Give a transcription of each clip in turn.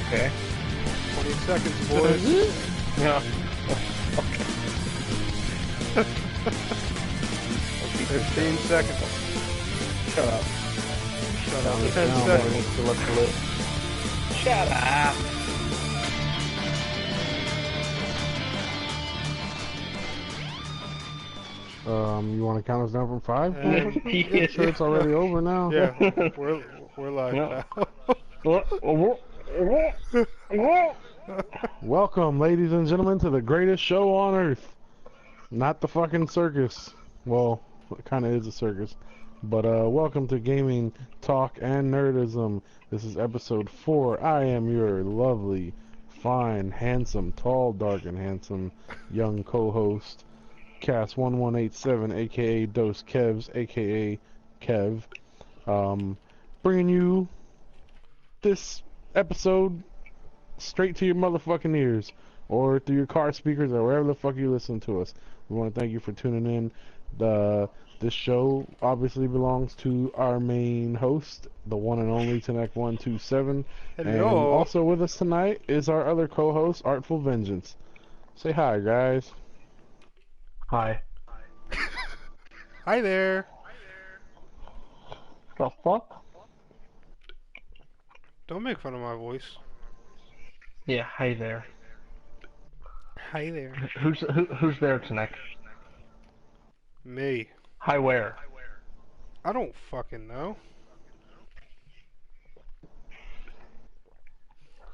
Okay. 20 seconds, boys. Yeah. 15 seconds. Shut up. Shut up. 10 Down, seconds. to let the lip. Shut up. You want to count us down from 5? Yeah. Sure, it's already over now. Yeah, we're live No. now. Welcome, ladies and gentlemen, to the greatest show on earth. Not the fucking circus. Well, it kind of is a circus. But welcome to Gaming Talk and Nerdism. This is episode 4. I am your lovely, fine, handsome, tall, dark, and handsome young co-host, Cass1187, aka Dos Kevs, aka Kev. Bringing you this episode straight to your motherfucking ears, or through your car speakers, or wherever the fuck you listen to us. We want to thank you for tuning in. This show obviously belongs to our main host, the one and only Tanek127. Hello. And also with us tonight is our other co-host, Artful Vengeance. Say hi, guys. Hi. Hi there. The fuck? Don't make fun of my voice. Yeah, hi there. Hi there. Who's there tonight? Me. Hi where? I don't fucking know.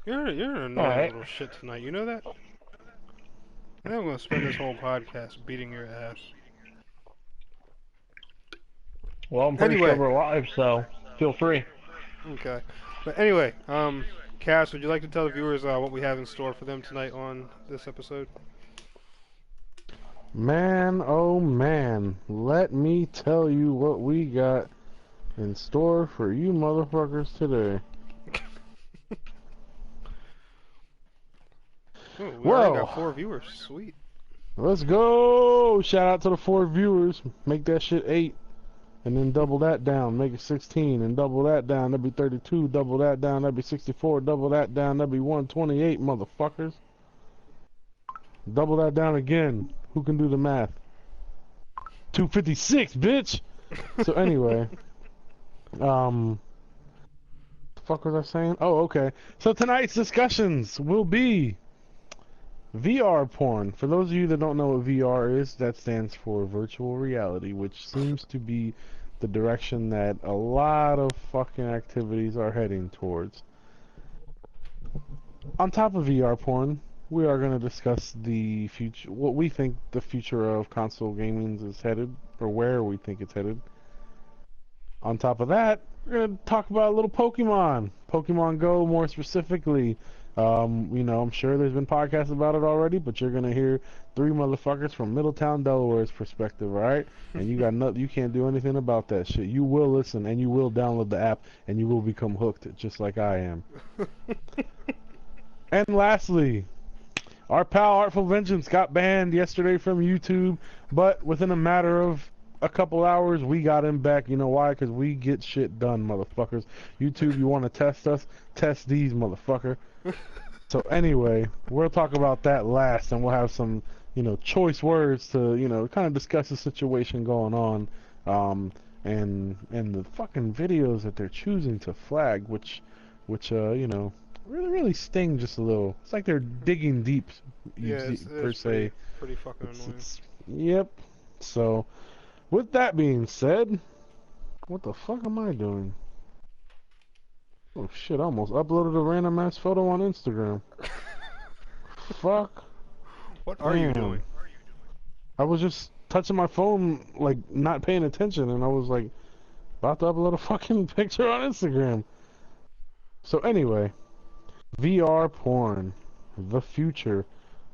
You're an annoying Alright. little shit tonight. You know that? I think I'm gonna spend this whole podcast beating your ass. Well, I'm pretty Anyway. sure we're live, so feel free. Okay. But anyway, Cass, would you like to tell the viewers what we have in store for them tonight on this episode? Man, oh man, let me tell you what we got in store for you motherfuckers today. Oh, we Well. already got 4 viewers. Sweet. Let's go! Shout out to the 4 viewers. Make that shit 8. And then double that down. Make it 16. And double that down. That'd be 32. Double that down. That'd be 64. Double that down. That'd be 128, motherfuckers. Double that down again. Who can do the math? 256, bitch! So anyway. The fuck was I saying? Oh, okay. So tonight's discussions will be VR porn. For those of you that don't know what VR is, that stands for virtual reality, which seems to be the direction that a lot of fucking activities are heading towards. On top of VR porn, we are going to discuss the future, what we think the future of console gaming is headed, or where we think it's headed. On top of that, we're going to talk about a little Pokemon Go more specifically. I'm sure there's been podcasts about it already, but you're gonna hear 3 motherfuckers from Middletown, Delaware's perspective, right? And you got you can't do anything about that shit. You will listen, and you will download the app, and you will become hooked, just like I am. And lastly, our pal Artful Vengeance got banned yesterday from YouTube, but within a matter of a couple hours, we got him back. You know why? Because we get shit done, motherfuckers. YouTube, you want to test us? Test these, motherfucker. So anyway, we'll talk about that last, and we'll have some, choice words to, kind of discuss the situation going on, and the fucking videos that they're choosing to flag, which, really sting just a little. It's like they're digging deep, per se. Pretty fucking annoying. Yep. So, with that being said, what the fuck am I doing? Oh shit, I almost uploaded a random ass photo on Instagram. Fuck. What are you doing? I was just touching my phone, like, not paying attention, and I was like, about to upload a fucking picture on Instagram. So anyway, VR porn. The future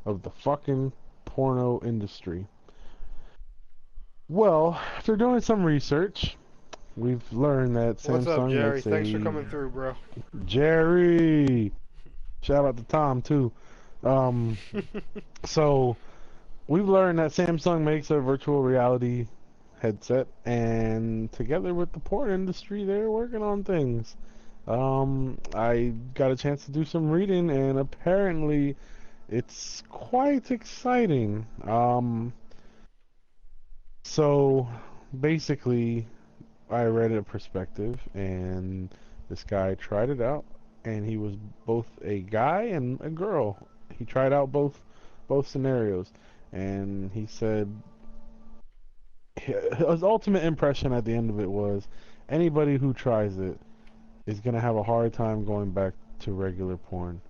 of the fucking porno industry. Well, after doing some research, we've learned that Samsung... What's up, Jerry? makes Thanks for coming through, bro. Jerry! Shout out to Tom, too. So, we've learned that Samsung makes a virtual reality headset, and together with the porn industry, they're working on things. I got a chance to do some reading, and apparently it's quite exciting. So basically, I read a perspective, and this guy tried it out, and he was both a guy and a girl. He tried out both scenarios, and he said his ultimate impression at the end of it was anybody who tries it is gonna have a hard time going back to regular porn.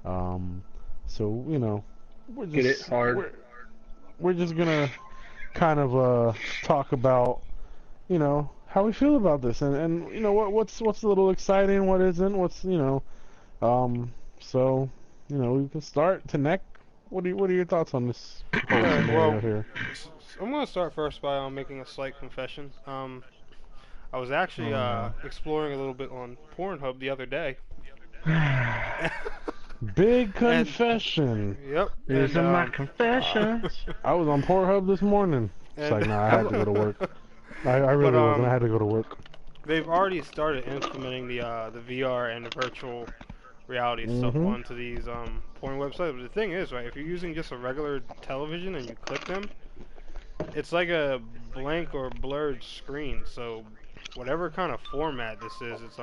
Um, so we're Get it just hard. we're just gonna kind of talk about how we feel about this, and what's a little exciting, what isn't, so we can start to neck. What are your thoughts on this whole Alright, scenario well, here? I'm gonna start first by making a slight confession. I was actually Oh no. exploring a little bit on Pornhub the other day. Big And confession. yep, These and are my confessions. I was on Pornhub this morning. It's and like, nah, I had to go to work. I really but wasn't. I had to go to work. they've already started implementing the VR and the virtual reality stuff Mm-hmm. onto these porn websites. But the thing is, right, if you're using just a regular television and you click them, it's like a blank or blurred screen. So whatever kind of format this is, it's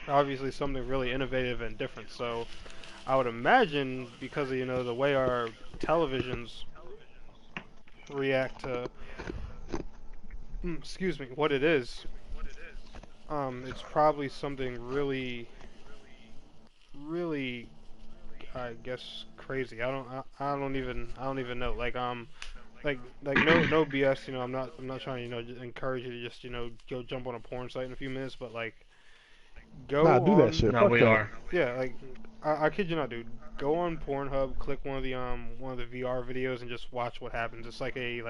obviously something really innovative and different. So I would imagine because of the way our televisions react to excuse me, what it is, it's probably something really, really, I guess, crazy. I don't even know. Like no BS. I'm not trying to just encourage you to just go jump on a porn site in a few minutes, but like Nah, go do that on. shit. No, Fuck we that. are. Yeah, like I kid you not, dude. Go on Pornhub, click one of the VR videos, and just watch what happens. It's like it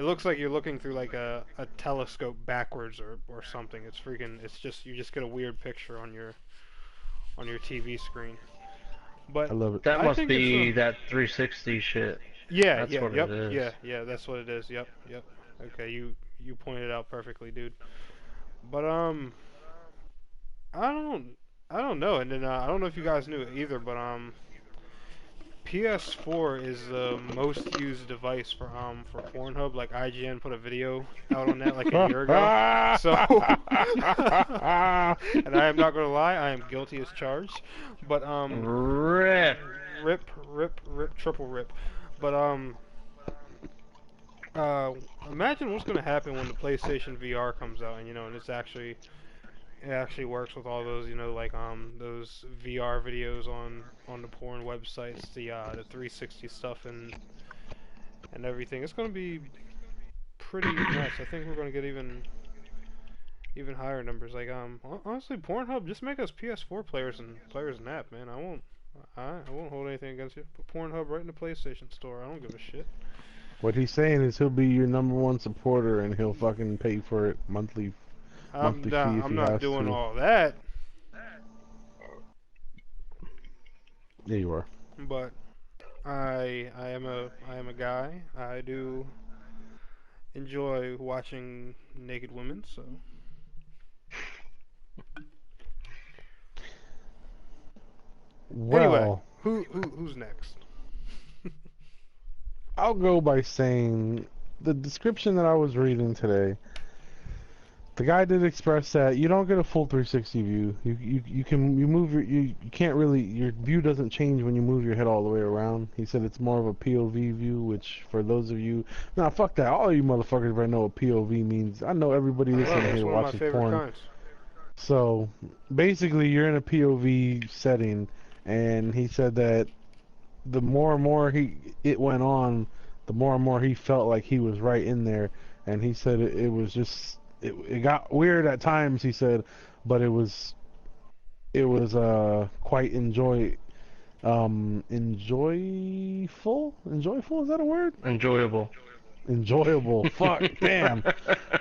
looks like you're looking through like a telescope backwards or something. It's just you just get a weird picture on your TV screen. I But love it. That I must think it's be that 360 shit. yeah, That's yeah, what it yep, is. yeah, that's what it is. Yep, yep. Okay, you pointed it out perfectly, dude. But I don't I don't know, and then I don't know if you guys knew it either, but PS4 is the most used device for Pornhub. Like IGN put a video out on that like a year ago. So, and I am not gonna lie, I am guilty as charged. But Rip. rip, triple rip. But uh, imagine what's gonna happen when the PlayStation VR comes out, and it actually works with all those, like those VR videos on the porn websites, the 360 stuff and everything. It's gonna be pretty nuts. I think we're gonna get even higher numbers. Like honestly, Pornhub just make us PS4 players and that, man. I won't hold anything against you. Put Pornhub right in the PlayStation store. I don't give a shit. What he's saying is he'll be your number one supporter, and he'll fucking pay for it monthly fee if I'm he not has doing to. all that, Yeah, you are. but I am a guy. I do enjoy watching naked women, so anyway, Well, who's next? I'll go by saying the description that I was reading today. The guy did express that you don't get a full 360 view. You can't really, your view doesn't change when you move your head all the way around. He said it's more of a POV view, which for those of you, nah, fuck that. All of you motherfuckers already know what POV means. I know everybody I love listening it. It's here one of my watches favorite porn. kinds. So basically, you're in a POV setting, and he said that the more and more it went on, the more and more he felt like he was right in there, and he said it was just it got weird at times. He said, but it was quite enjoyful, is that a word? Enjoyable. Enjoyable. Fuck, damn.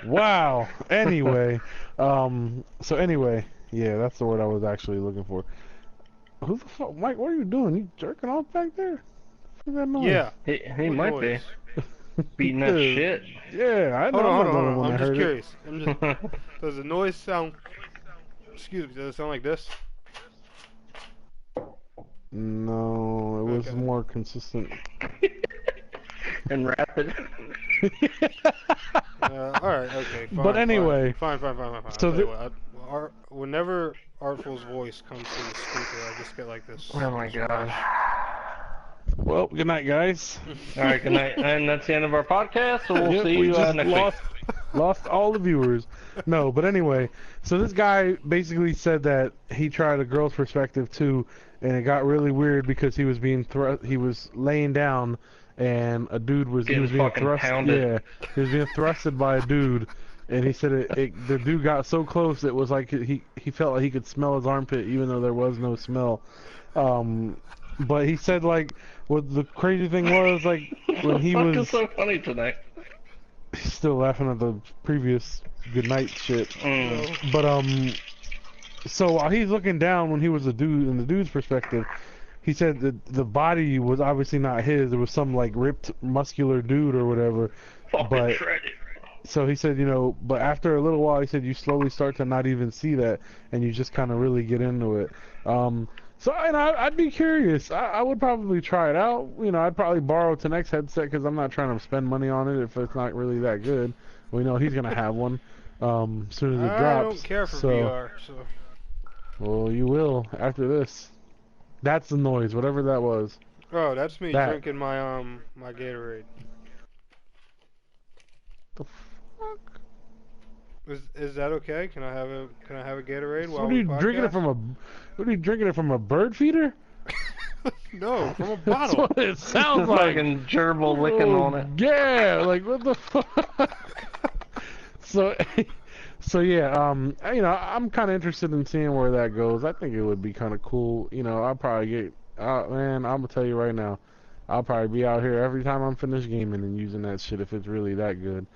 Wow. Anyway, so anyway, yeah, that's the word I was actually looking for. Who the fuck, Mike? What are you doing? You jerking off back there? What's that noise? Yeah. He What might be noise? beating that Yeah, shit. yeah, I know. Hold I'm on, not the only one I'm that just heard it. curious. Does the noise sound Excuse me, does it sound like this? No, it was Okay. more consistent. And rapid. Alright, okay, fine. But anyway, Fine. so I'll tell you what, whenever Artful's voice comes through the speaker, I just get like this. Oh my god. well, good night, guys. Alright, good night. And that's the end of our podcast, so we'll Yep, see we you just next lost all the viewers. No, but anyway, so this guy basically said that he tried a girl's perspective too, and it got really weird because he was being he was laying down, and a dude was he Getting was being fucking thrust. pounded. Yeah, he was being thrusted by a dude, and he said the dude got so close it was like he felt like he could smell his armpit even though there was no smell. But he said like what the crazy thing was like when he What the fuck was is so funny tonight? he's still laughing at the previous goodnight shit. Mm. But so while he's looking down when he was a dude in the dude's perspective, he said that the body was obviously not his. It was some like ripped muscular dude or whatever. Fucking But shredded. so he said, you know, but after a little while, he said you slowly start to not even see that, and you just kind of really get into it. So and I'd be curious. I would probably try it out. You know, I'd probably borrow Tanek's headset because I'm not trying to spend money on it if it's not really that good. We know he's gonna have one as soon as it drops. I don't care for so, VR, so. Well, you will after this. That's the noise, whatever that was. Oh, that's me That. drinking my my Gatorade. The fuck? Is that okay? Can I have a Gatorade while What are we you drinking it podcast? from a? What are you drinking it from a bird feeder? No, from a That's bottle. what it sounds like. Fucking gerbil licking Oh, on it. Yeah, like what the fuck? So yeah, you know, I'm kind of interested in seeing where that goes. I think it would be kind of cool. You know, I'll probably get, man, I'm gonna tell you right now, I'll probably be out here every time I'm finished gaming and using that shit if it's really that good.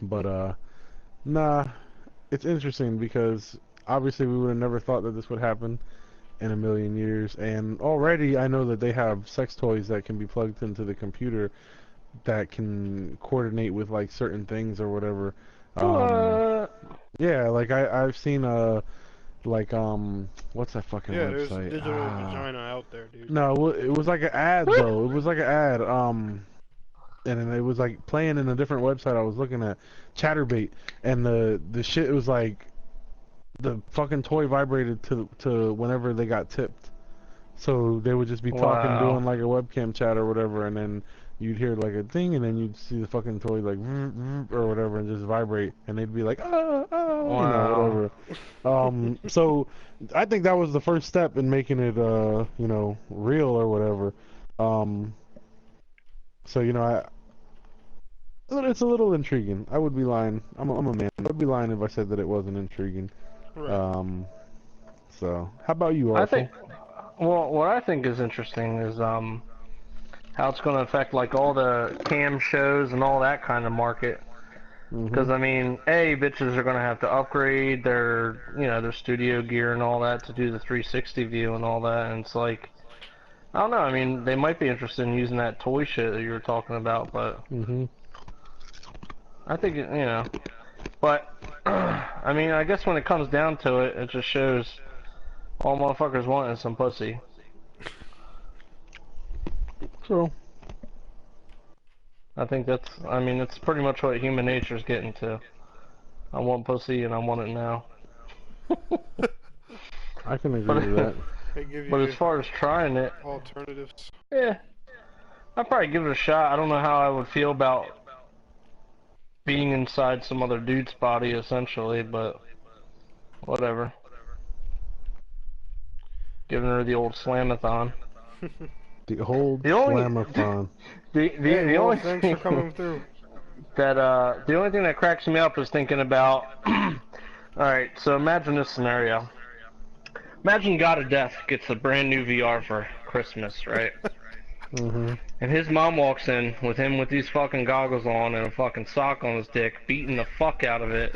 But nah, it's interesting because obviously we would have never thought that this would happen in a million years, and already I know that they have sex toys that can be plugged into the computer that can coordinate with like certain things or whatever. Yeah, like I've seen like what's that fucking Yeah, there's website? digital vagina out there, dude. No, it was like an ad though. It was like an ad. And then it was like playing in a different website I was looking at, Chatterbait, and the shit was like the fucking toy vibrated to whenever they got tipped. So they would just be talking, Wow. doing like a webcam chat or whatever, and then you'd hear like a thing, and then you'd see the fucking toy like or whatever, and just vibrate, and they'd be like, oh, you know, whatever. So I think that was the first step in making it, you know, real or whatever. So you know, it's a little intriguing. I would be lying. I'm a man. I would be lying if I said that it wasn't intriguing. Right. So how about you, I Arthur? think, well, what I think is interesting is how it's going to affect like all the cam shows and all that kind of market. Because I mean, bitches are going to have to upgrade their, you know, their studio gear and all that to do the 360 view and all that. And it's like, I don't know. I mean, they might be interested in using that toy shit that you were talking about, but I think you know. But I mean, I guess when it comes down to it, it just shows all motherfuckers want is some pussy. True. I think that's, I mean, it's pretty much what human nature is getting to. I want pussy and I want it now. I can agree with that. They give you But as far as trying it, alternatives. yeah, I'd probably give it a shot. I don't know how I would feel about being inside some other dude's body, essentially, but whatever. Giving her the old slamathon. The whole The only- slamathon. The only thanks for coming through. that the only thing that cracks me up is thinking about alright, so imagine this scenario. Imagine God of Death gets a brand new VR for Christmas, right? And his mom walks in with him with these fucking goggles on and a fucking sock on his dick, beating the fuck out of it.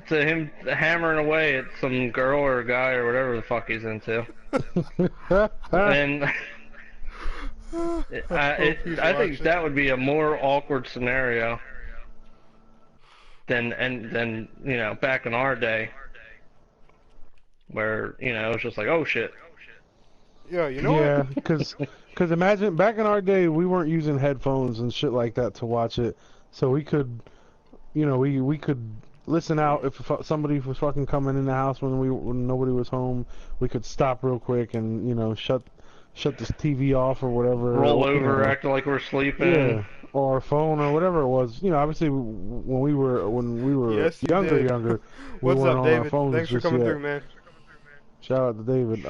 to him hammering away at some girl or a guy or whatever the fuck he's into. And I think that would be a more awkward scenario. than back in our day, where it was just like, oh shit. Yeah, you know Yeah, what? because imagine back in our day, we weren't using headphones and shit like that to watch it, so we could, we could listen out if somebody was fucking coming in the house when nobody was home. We could stop real quick and shut this TV off or whatever. Roll Or, over, acting like we're sleeping. yeah, or our phone or whatever it was. Obviously when we were Yes, you did. younger, we What's weren't up, on our David? phones Thanks for just coming yet. through, man. Shout out to David.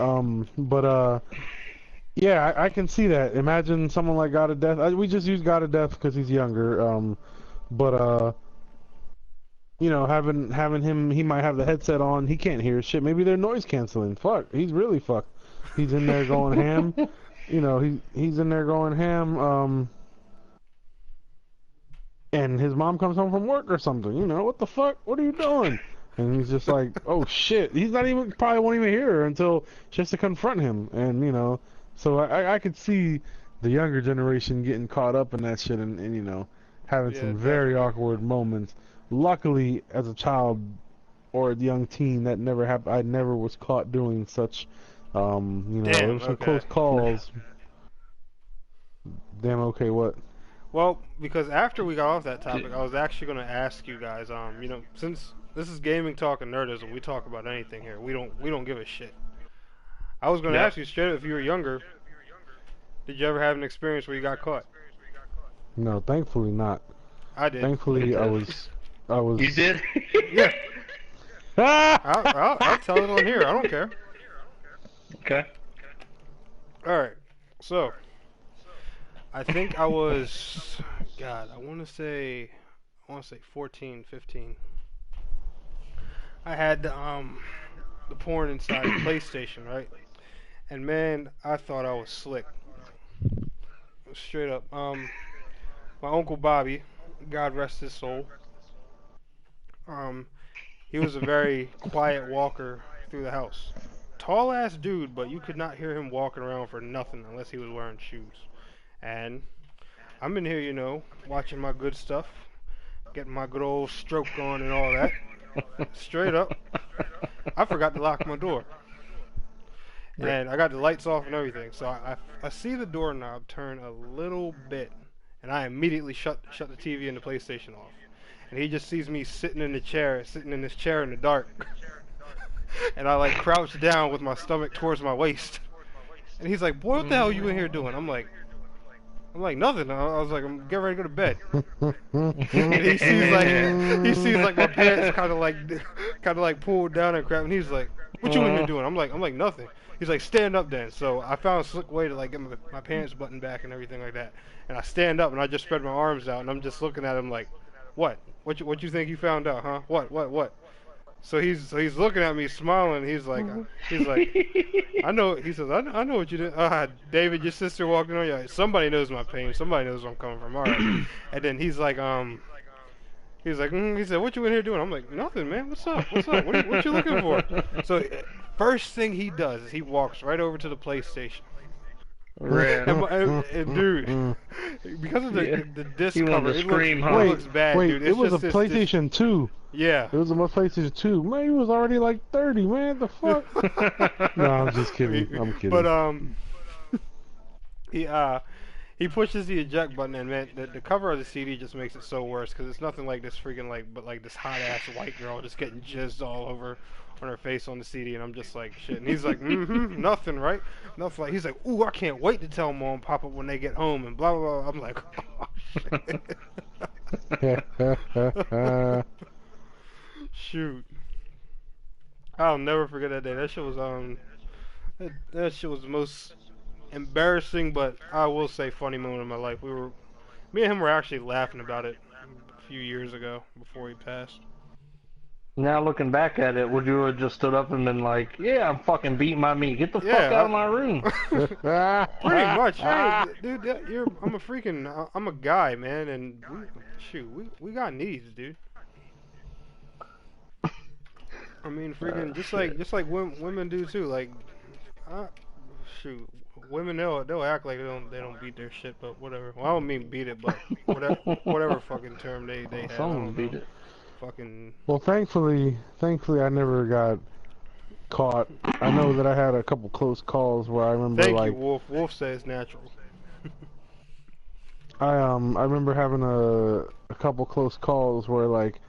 But yeah, I can see that. Imagine someone like God of Death. We just use God of Death because he's younger. But having him, he might have the headset on. He can't hear shit. Maybe they're noise canceling. Fuck, he's really fucked. He's in there going ham. He's in there going ham. And his mom comes home from work or something. What the fuck? What are you doing? And he's just like, oh shit. He's not even probably won't even hear her until she has to confront him. And so I could see the younger generation getting caught up in that shit and having Yeah, some very definitely. awkward moments. Luckily, as a child or a young teen, that never happened. I never was caught doing such. There Damn. were some Okay. close calls. Damn. Okay. What? Well, because after we got off that topic, I was actually going to ask you guys. Since this is gaming talk and nerdism, we talk about anything here. We don't give a shit. I was going to Yeah. ask you straight up, if you were younger, did you ever have an experience where you got caught? No, thankfully not. I did. Thankfully, I was. You did? Yeah. Ah! I'll tell it on here. I don't care. Okay. All right. So, I think I was, God, I want to say 14, 15. I had the porn inside the PlayStation, right? And man, I thought I was slick. Straight up. My uncle Bobby, God rest his soul. He was a very quiet walker through the house. Tall ass dude, but you could not hear him walking around for nothing unless he was wearing shoes. And I'm in here, watching my good stuff, getting my good old stroke on and all that. Straight up, I forgot to lock my door. And I got the lights off and everything. So I see the doorknob turn a little bit, and I immediately shut the TV and the PlayStation off. And he just sees me sitting in this chair in the dark. And I crouch down with my stomach towards my waist. And he's like, "Boy, what the hell are you in here doing?" I'm like, nothing. I was like, I'm getting ready to go to bed. And he sees my pants kind of like pulled down and crap. And he's like, "What you in here doing?" I'm like, nothing. He's like, "Stand up then." So I found a slick way to get my pants buttoned back and everything like that. And I stand up and I just spread my arms out and I'm just looking at him like, "What? What you think you found out, huh? What?" So he's looking at me smiling. He's like, I know. He says, I know what you did. David, your sister walked in on you. Somebody knows my pain. Somebody knows where I'm coming from. All right. And then he said, "What you in here doing?" I'm like, "Nothing, man. What's up? What you looking for?" So first thing he does is he walks right over to the PlayStation. And dude, because of the disc You cover, wanted to scream, huh? it looks bad, Wait, dude. it was a PlayStation 2. Yeah. It was a PlayStation 2. Man, he was already like 30, man. The fuck? No, I'm just kidding. I'm kidding. But he pushes the eject button, and man, the cover of the CD just makes it so worse because it's nothing like this freaking but this hot ass white girl just getting jizzed all over on her face on the CD, and I'm just like, shit. And he's like, nothing, right? Nothing. He's like, "Ooh, I can't wait to tell Mom and Papa when they get home," and blah blah blah. I'm like, oh shit. Shoot. I'll never forget that day. That shit was that shit was the most embarrassing, but I will say funny moment of my life. Me and him were actually laughing about it a few years ago before he passed. Now looking back at it, would you have just stood up and been like, "Yeah, I'm fucking beating my meat. Get the fuck Yeah, out of my room." Pretty much. Hey, dude, I'm a guy, man, and we got needs, dude. I mean, freaking just like women do too. Shoot, women they'll act like they don't beat their shit, but whatever. Well, I don't mean beat it, but whatever fucking term they have. I Someone don't beat know. it. Fucking. Well, thankfully, I never got caught. I know that I had a couple close calls where I remember Thank you, like Wolf. Wolf says natural. I remember having a couple close calls where like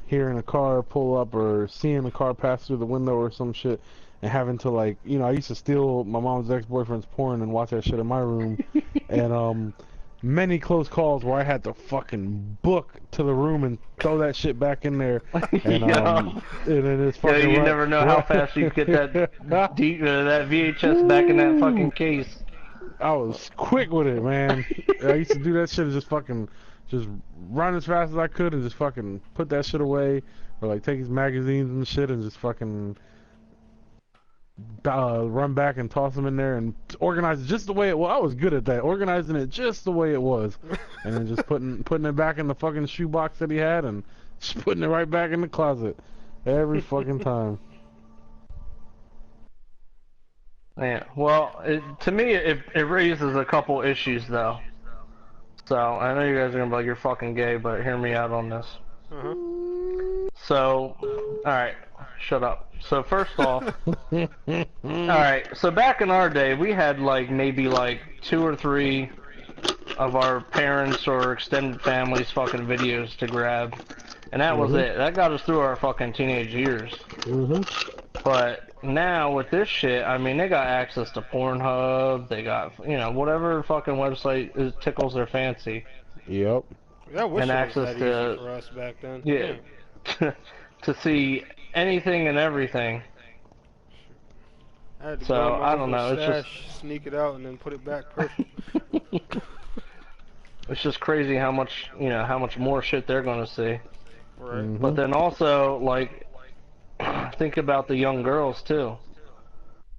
hearing a car pull up or seeing a car pass through the window or some shit and having to like, I used to steal my mom's ex-boyfriend's porn and watch that shit in my room and many close calls where I had to fucking book to the room and throw that shit back in there and Yeah. and then it's Yeah, fucking you never know how fast you get that that VHS back in that fucking case. I was quick with it, man. I used to do that shit and just run as fast as I could and just fucking put that shit away, or like take his magazines and shit and just fucking run back and toss them in there and organize it just the way it was. I was good at that, organizing it just the way it was, and then just putting it back in the fucking shoebox that he had and just putting it right back in the closet every fucking time. Yeah. Well, to me, it raises a couple issues though. So I know you guys are gonna be like, you're fucking gay, but hear me out on this. Uh-huh. So, alright, shut up. So first off, alright, so back in our day, we had like maybe like 2 or 3 of our parents or extended families fucking videos to grab. And that was it. That got us through our fucking teenage years. But now with this shit, I mean, they got access to Pornhub, they got, whatever fucking website tickles their fancy. Yep. Yeah, I wish And it was access that to, easy for us back then. yeah, to see anything and everything. I had to So, grab my I don't uncle's know, it's stash, sneak it out, and then put it back perfect. It's just crazy how much, how much more shit they're gonna see. Right. But then also, like, think about the young girls too.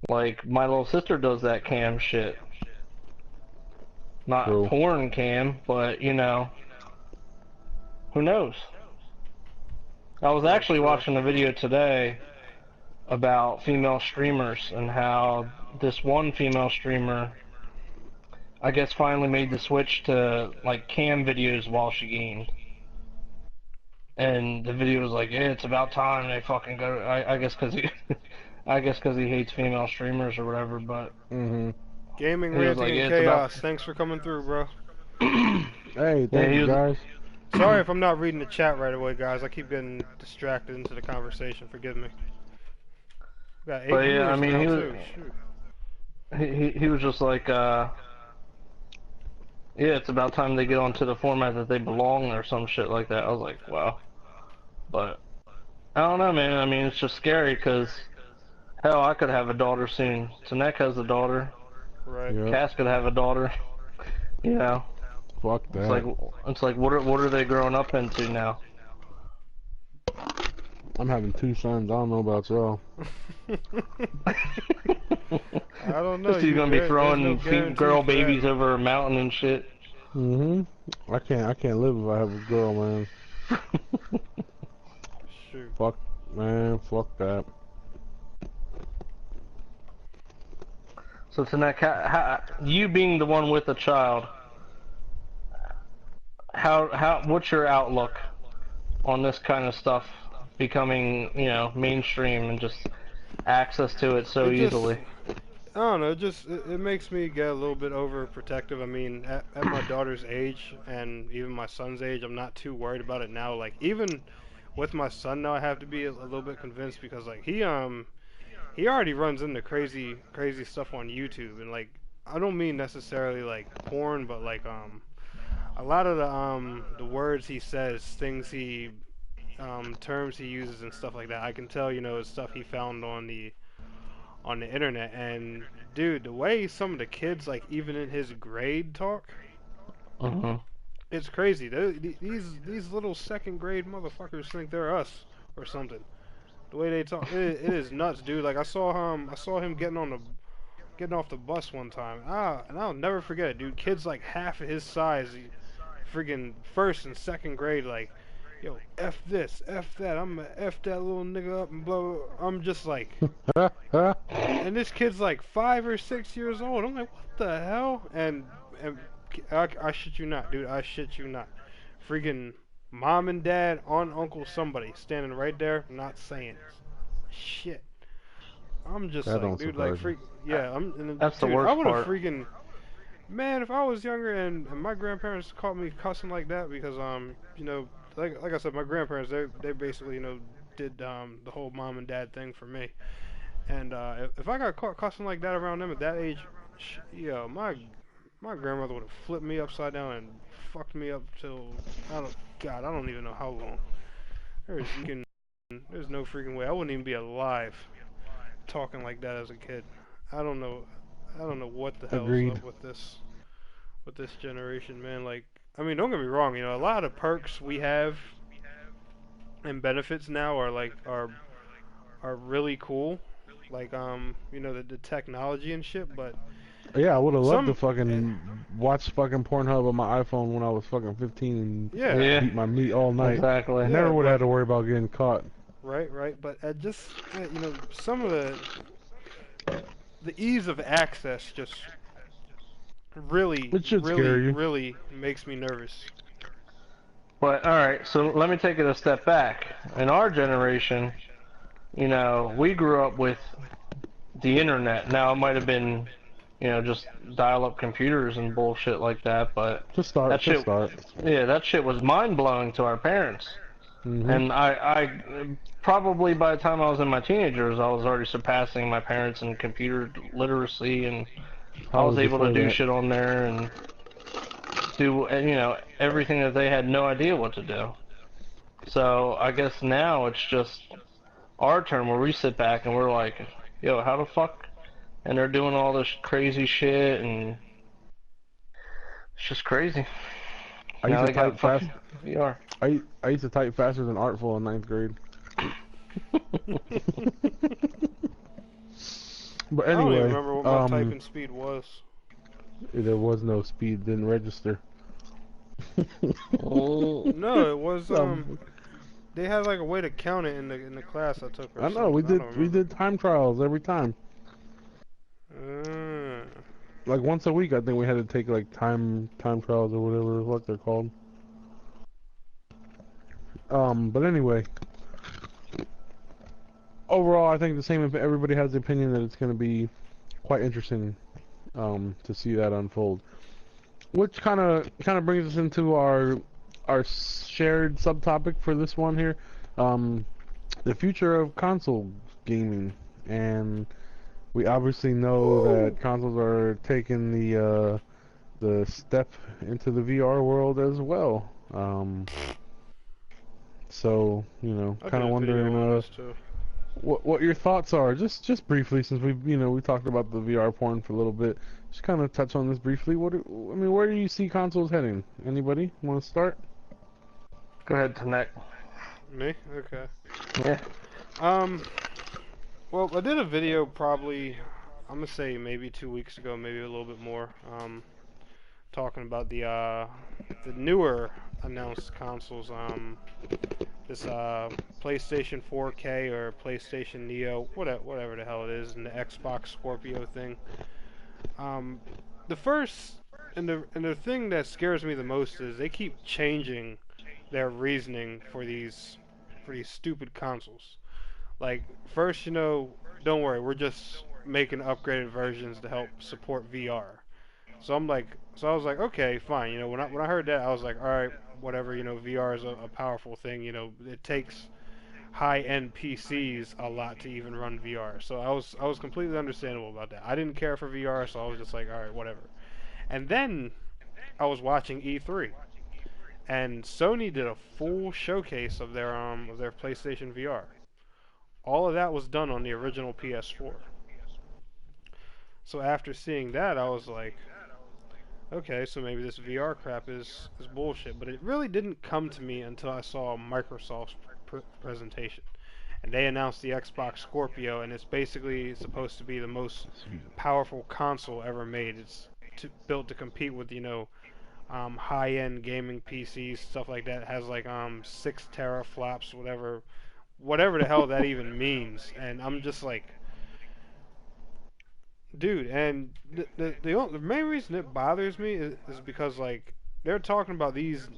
Like, my little sister does that cam shit. Not True. porn cam, but, who knows? I was actually watching a video today about female streamers and how this one female streamer, I guess, finally made the switch to, like, cam videos while she gamed. And the video was like, yeah, it's about time they fucking go. I guess because he, I guess because he hates female streamers or whatever. But Gaming, he was ranting, like, and yeah, chaos. Thanks for coming through, bro. Hey, thank you guys. Sorry if I'm not reading the chat right away, guys. I keep getting distracted into the conversation. Forgive me. We got 8 But yeah, I viewers mean, now, he was, too. Shoot. he was just like, yeah, it's about time they get onto the format that they belong or some shit like that. I was like, wow. But I don't know, man. I mean, it's just scary because hell, I could have a daughter soon. Tanek has a daughter. Right. Yep. Cass could have a daughter. Fuck that. It's like what are they growing up into now? I'm having 2 sons. I don't know about y'all. I don't know. You're gonna be throwing girl babies that. over a mountain and shit. I can't live if I have a girl, man. Shoot. Fuck that. So Tanek, you being the one with a child, what's your outlook on this kind of stuff becoming, mainstream and just access to it so easily? I don't know, it makes me get a little bit overprotective. I mean, at my daughter's age and even my son's age, I'm not too worried about it now. Like, even with my son now, I have to be a little bit convinced because, like, he already runs into crazy stuff on YouTube, and, like, I don't mean necessarily, like, porn, but, like, a lot of the words he says, things he, terms he uses and stuff like that, I can tell, it's stuff he found on the internet. And dude, the way some of the kids, like, even in his grade, talk, it's crazy. These little second grade motherfuckers think they're us or something. The way they talk, it is nuts, dude. Like, I saw him getting off the bus one time. And I'll never forget it, dude. Kids like half of his size, friggin' first and second grade, like, yo, F this, F that, I'm gonna F that little nigga up and blah, blah, blah. I'm just like, and this kid's like 5 or 6 years old. I'm like, what the hell? And I shit you not, dude, I shit you not. Friggin' Mom and dad, aunt, uncle, somebody standing right there, not saying shit. I'm just That like, don't dude, like surprise me. freak, yeah. That's the Dude, I worst would have part. freaking, man, if I was younger and my grandparents caught me cussing like that because like I said, my grandparents they basically did the whole mom and dad thing for me. And if I got caught cussing like that around them at that age, my grandmother would have flipped me upside down and fucked me up till I don't even know how long. There's no freaking way. I wouldn't even be alive talking like that as a kid. I don't know. I don't know what the hell's Agreed. up with this generation, man. Like, I mean, don't get me wrong. A lot of perks we have and benefits now are really cool. Like, the technology and shit. But Yeah, I would have loved to some, eh, fucking watch fucking Pornhub on my iPhone when I was fucking 15 and yeah, Yeah, beat my meat all night. exactly. Never yeah, would have had but to worry about getting caught. right. But some of the ease of access just really, It should scare really, you. really makes me nervous. But all right, so let me take it a step back. In our generation, we grew up with the internet. Now it might have been, just dial-up computers and bullshit like that, but Just start. that Just shit, start. yeah, that shit was mind-blowing to our parents. Mhm. And I probably by the time I was in my teenagers, I was already surpassing my parents in computer literacy, and I How was was able to before do that? shit on there and do, everything that they had no idea what to do. So I guess now it's just our turn where we sit back and we're like, yo, how the fuck? And they're doing all this crazy shit, and it's just crazy. I used Now to they got type fast. fucking VR. I used to type faster than Artful in ninth grade. But I don't even anyway, remember what my typing speed was. there was no speed, didn't register. Mm, No, it was Um, they had like a way to count it in the class I took or I know something. I don't we remember. did time trials every time. Uh, Like once a week, I think we had to take like time trials or whatever the fuck they're called. But anyway, overall, I think the same. Everybody has the opinion that it's going to be quite interesting to see that unfold. Which kind of brings us into our shared subtopic for this one here, um, the future of console gaming, and we obviously know that consoles are taking the step into the VR world as well. So I kind did of a video wondering on this too. what your thoughts are, just briefly, since we talked about the VR porn for a little bit. Just kind of touch on this briefly. Where do you see consoles heading? Anybody want to start? Go ahead, Tanek. Me? Okay. Yeah. Um. Well, I did a video probably. I'm gonna say maybe 2 weeks ago, maybe a little bit more. Talking about the newer announced consoles. This PlayStation 4K or PlayStation Neo, whatever the hell it is, and the Xbox Scorpio thing. Um, the first and the thing that scares me the most is they keep changing their reasoning for these stupid consoles. Like first, don't worry, we're just making upgraded versions to help support VR. So I was like, okay, fine. When I heard that, I was like, all right, whatever. VR is a powerful thing. It takes high-end PCs a lot to even run VR. So I was completely understandable about that. I didn't care for VR, so I was just like, all right, whatever. And then I was watching E3, and Sony did a full showcase of their PlayStation VR. All of that was done on the original PS4. So after seeing that, I was like, okay, so maybe this VR crap is bullshit. But it really didn't come to me until I saw Microsoft's presentation. And they announced the Xbox Scorpio, and it's basically supposed to be the most powerful console ever made. It's built to compete with, high-end gaming PCs, stuff like that. It has like 6 teraflops, whatever the hell that even means. And I'm just like, dude. And the main reason it bothers me is because like they're talking about these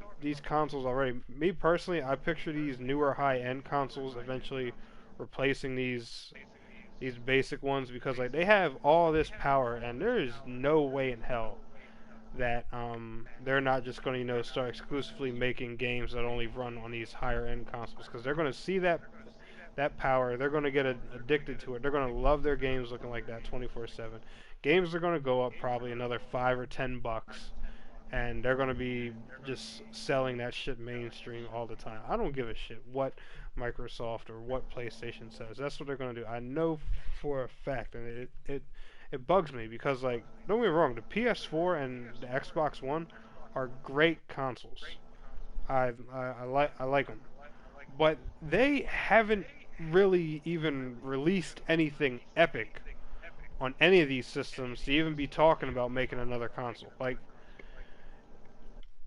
consoles already. Me personally, I picture these newer high-end consoles eventually replacing these basic ones because like they have all this power and there is no way in hell that they're not just going to start exclusively making games that only run on these higher end consoles because they're going to see that power. They're going to get addicted to it. They're going to love their games looking like that 24/7. Games are going to go up probably another $5 or $10, and they're going to be just selling that shit mainstream all the time. I don't give a shit what Microsoft or what PlayStation says. That's what they're going to do. I know for a fact, and it bugs me because like don't get me wrong, the PS4 and the Xbox One are great consoles. I like them, but they haven't really even released anything epic on any of these systems to even be talking about making another console. Like,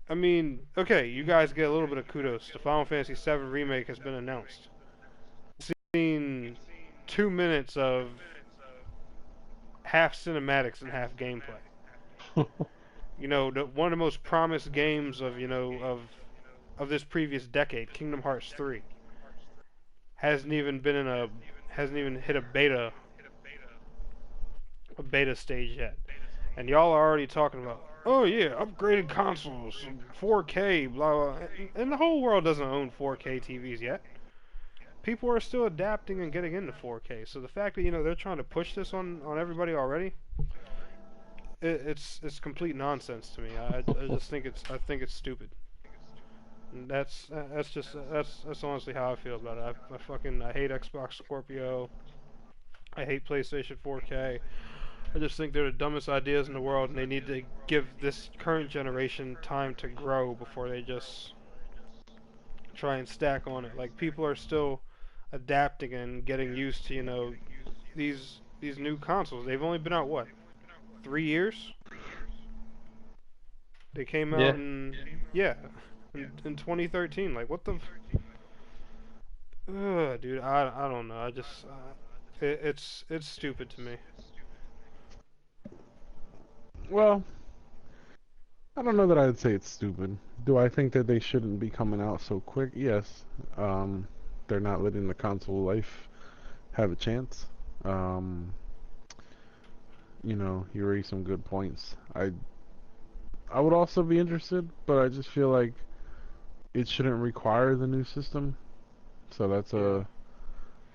I mean, okay, you guys get a little bit of kudos. The Final Fantasy VII Remake has been announced. Seen 2 minutes of half cinematics and half gameplay. One of the most promised games of of this previous decade, Kingdom Hearts 3, hasn't even hit a beta stage yet, and y'all are already talking about, oh yeah, upgraded consoles, 4K, blah blah, and the whole world doesn't own 4K TVs yet. People are still adapting and getting into 4K. So the fact that they're trying to push this on everybody already, it's complete nonsense to me. I just think it's stupid. And that's honestly how I feel about it. I hate Xbox Scorpio. I hate PlayStation 4K. I just think they're the dumbest ideas in the world, and they need to give this current generation time to grow before they just try and stack on it. Like people are still adapting and getting used to these new consoles. They've only been out what, 3 years? They came Yeah. out in 2013. Like what the dude, I don't know. I just it's stupid to me. Well, I don't know that I'd say it's stupid. Do I think that they shouldn't be coming out so quick? Yes. They're not letting the console life have a chance. Um, you raised some good points. I would also be interested, but I just feel like it shouldn't require the new system. So that's Yeah.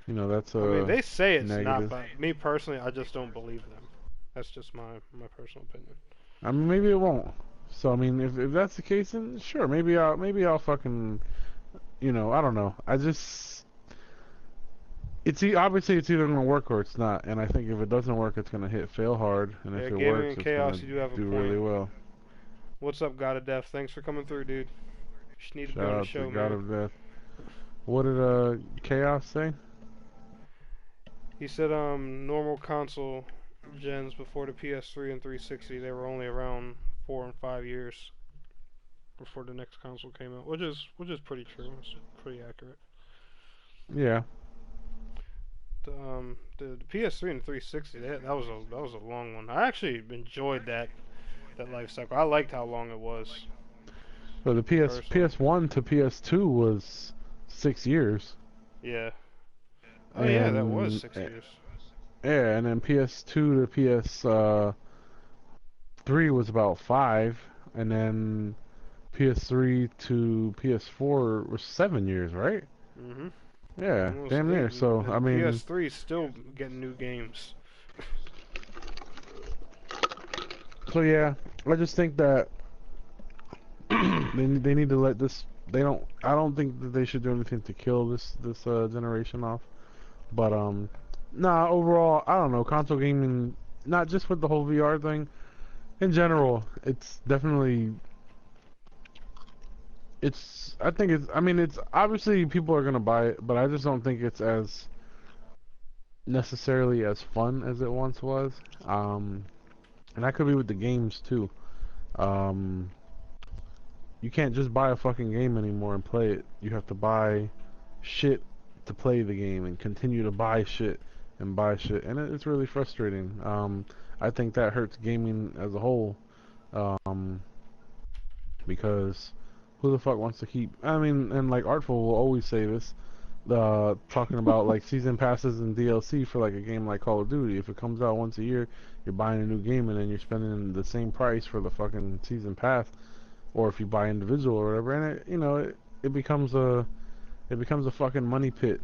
that's I mean, a they say it's not, negative. but me personally, I just don't believe them. That's just my personal opinion. I mean, maybe it won't. So I mean, if that's the case, then sure, maybe I'll fucking I don't know. Obviously it's either gonna work or it's not, and I think if it doesn't work, it's gonna hit fail hard, and Yeah, if it Gaming works, and it's gonna Chaos, you do have a do point. really well. What's up, God of Death? Thanks for coming through, dude. You just need to be Shout on the out to show, God man. of Death. What did Chaos say? He said normal console gens before the PS3 and 360, they were only around 4 and 5 years before the next console came out, which is pretty true. It's pretty accurate. Yeah. The PS3 and 360, that was a long one. I actually enjoyed that life cycle. I liked how long it was, So the personally. PS1 to PS2 was 6 years, Yeah. Oh yeah, that was and 6 years. yeah, and then PS2 to PS3 was about 5, and then PS3 to PS4 was 7 years, right? Mhm. Yeah, Almost damn eight. near. So I And mean, PS3 is still getting new games. so yeah, I just think that they need to let this. They don't. I don't think that they should do anything to kill this generation off. But nah. Overall, I don't know. Console gaming, not just with the whole VR thing. In general, it's definitely. It's. I think it's. I mean, it's obviously people are gonna buy it, but I just don't think it's as necessarily as fun as it once was. And that could be with the games too. Um, you can't just buy a fucking game anymore and play it. You have to buy shit to play the game and continue to buy shit and buy shit, and it's really frustrating. I think that hurts gaming as a whole. Um, because who the fuck wants to keep? I mean, and like Artful will always say this, talking about like season passes and DLC for like a game like Call of Duty. If it comes out once a year, you're buying a new game and then you're spending the same price for the fucking season pass, or if you buy individual or whatever, and it becomes a fucking money pit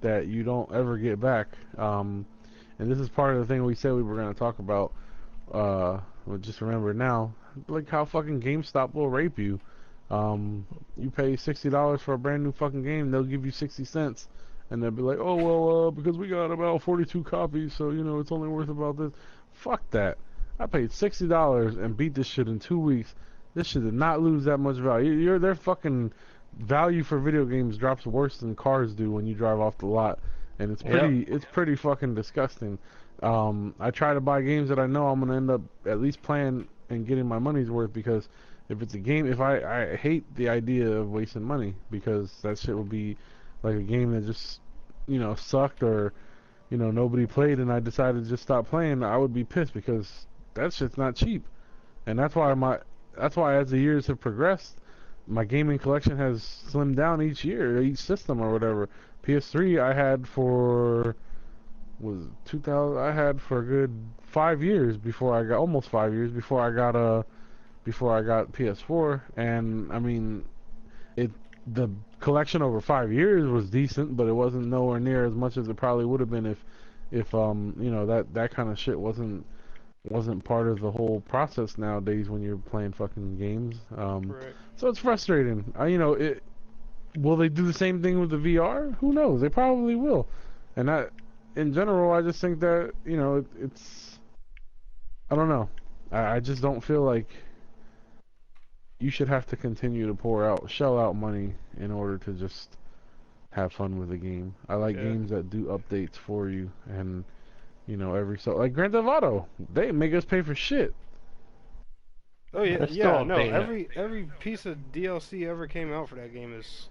that you don't ever get back. And this is part of the thing we said we were going to talk about. Well, just remember now, like how fucking GameStop will rape you. You pay $60 for a brand new fucking game, they'll give you 60 cents, and they'll be like, oh well, because we got about 42 copies, so you know it's only worth about this. Fuck that. I paid $60 and beat this shit in 2 weeks. This shit did not lose that much value. Their fucking value for video games drops worse than cars do when you drive off the lot, and it's pretty fucking disgusting. I try to buy games that I know I'm gonna end up at least playing and getting my money's worth, because if it's a game, if I hate the idea of wasting money, because that shit would be like a game that just, you know, sucked, or, you know, nobody played and I decided to just stop playing. I would be pissed because that shit's not cheap. And that's why as the years have progressed, my gaming collection has slimmed down each year, each system or whatever. PS3 I had for was 2000. I had for a good 5 years before I got almost 5 years before I got PS4, and I mean, the collection over 5 years was decent, but it wasn't nowhere near as much as it probably would have been if you know, that kind of shit wasn't part of the whole process nowadays when you're playing fucking games. Right. So it's frustrating. You know, will they do the same thing with the VR? Who knows? They probably will. And in general, I just think that, you know, it's I don't know. I just don't feel like you should have to continue to shell out money in order to just have fun with the game. I like games that do updates for you, and, you know, like Grand Theft Auto, they make us pay for shit. Oh yeah, It's yeah. still No, updating every piece of DLC ever came out for that game is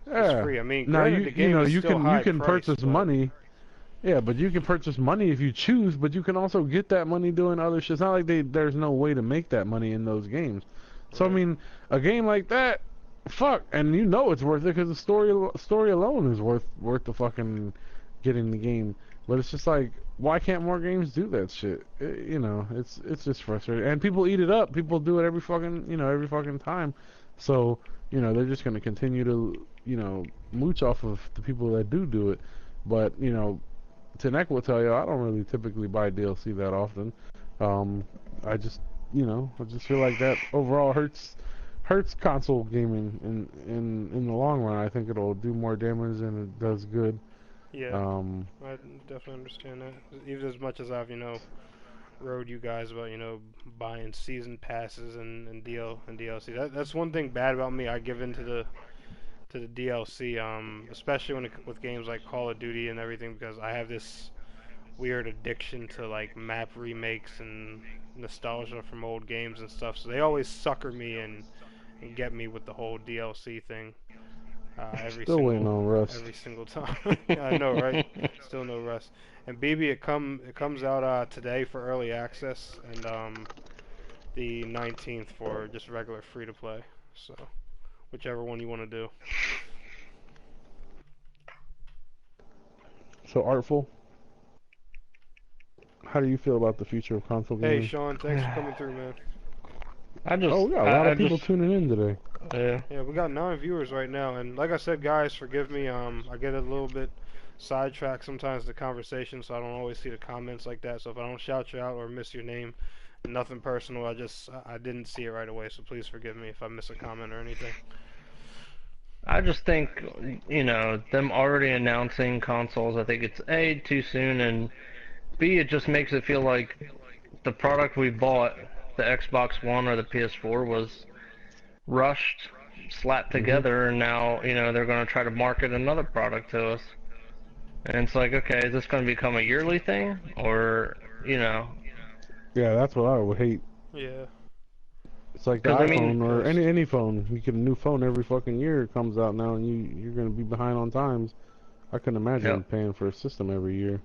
Yeah. free. I mean, Now granted, the game is you still can high price, purchase but money. Yeah, but you can purchase money if you choose, but you can also get that money doing other shit. It's not like there's no way to make that money in those games. So I Right. mean, a game like that, fuck, and you know it's worth it because the story alone is worth the fucking getting the game. But it's just like, why can't more games do that shit? You know, it's just frustrating. And people eat it up. People do it every fucking time. So, you know, they're just gonna continue to, you know, mooch off of the people that do it. But, you know, Tanek will tell you, I don't really typically buy DLC that often. I just, you know, I just feel like that overall hurts console gaming in the long run. I think it'll do more damage than it does good. Yeah, I definitely understand that. Even as much as I've, you know, rode you guys about, you know, buying season passes and DLC. That's one thing bad about me. I give in to the DLC, especially with games like Call of Duty and everything, because I have this weird addiction to like map remakes and nostalgia from old games and stuff. So they always sucker me and get me with the whole DLC thing. Still waiting on Rust. Every single time. I know, right? Still no Rust. And BB, it comes out today for early access, and the 19th for just regular free to play. So whichever one you want to do. So Artful, how do you feel about the future of console gaming? Hey Sean, thanks for coming through, man. Oh, we got a lot of people tuning in today. Yeah, we got 9 viewers right now, and like I said, guys, forgive me. I get a little bit sidetracked sometimes the conversation, so I don't always see the comments like that. So if I don't shout you out or miss your name, nothing personal. I didn't see it right away, so please forgive me if I miss a comment or anything. I just think, you know, them already announcing consoles, I think it's A, too soon, and B, it just makes it feel like the product we bought, the Xbox One or the PS4, was rushed, slapped together, and now, you know, they're going to try to market another product to us. And it's like, okay, is this going to become a yearly thing? Or, you know... Yeah, that's what I would hate. Yeah. It's like the 'Cause, I iPhone mean, or any phone. You get a new phone every fucking year it comes out now, and you're gonna be behind on times. I couldn't imagine Yep. paying for a system every year.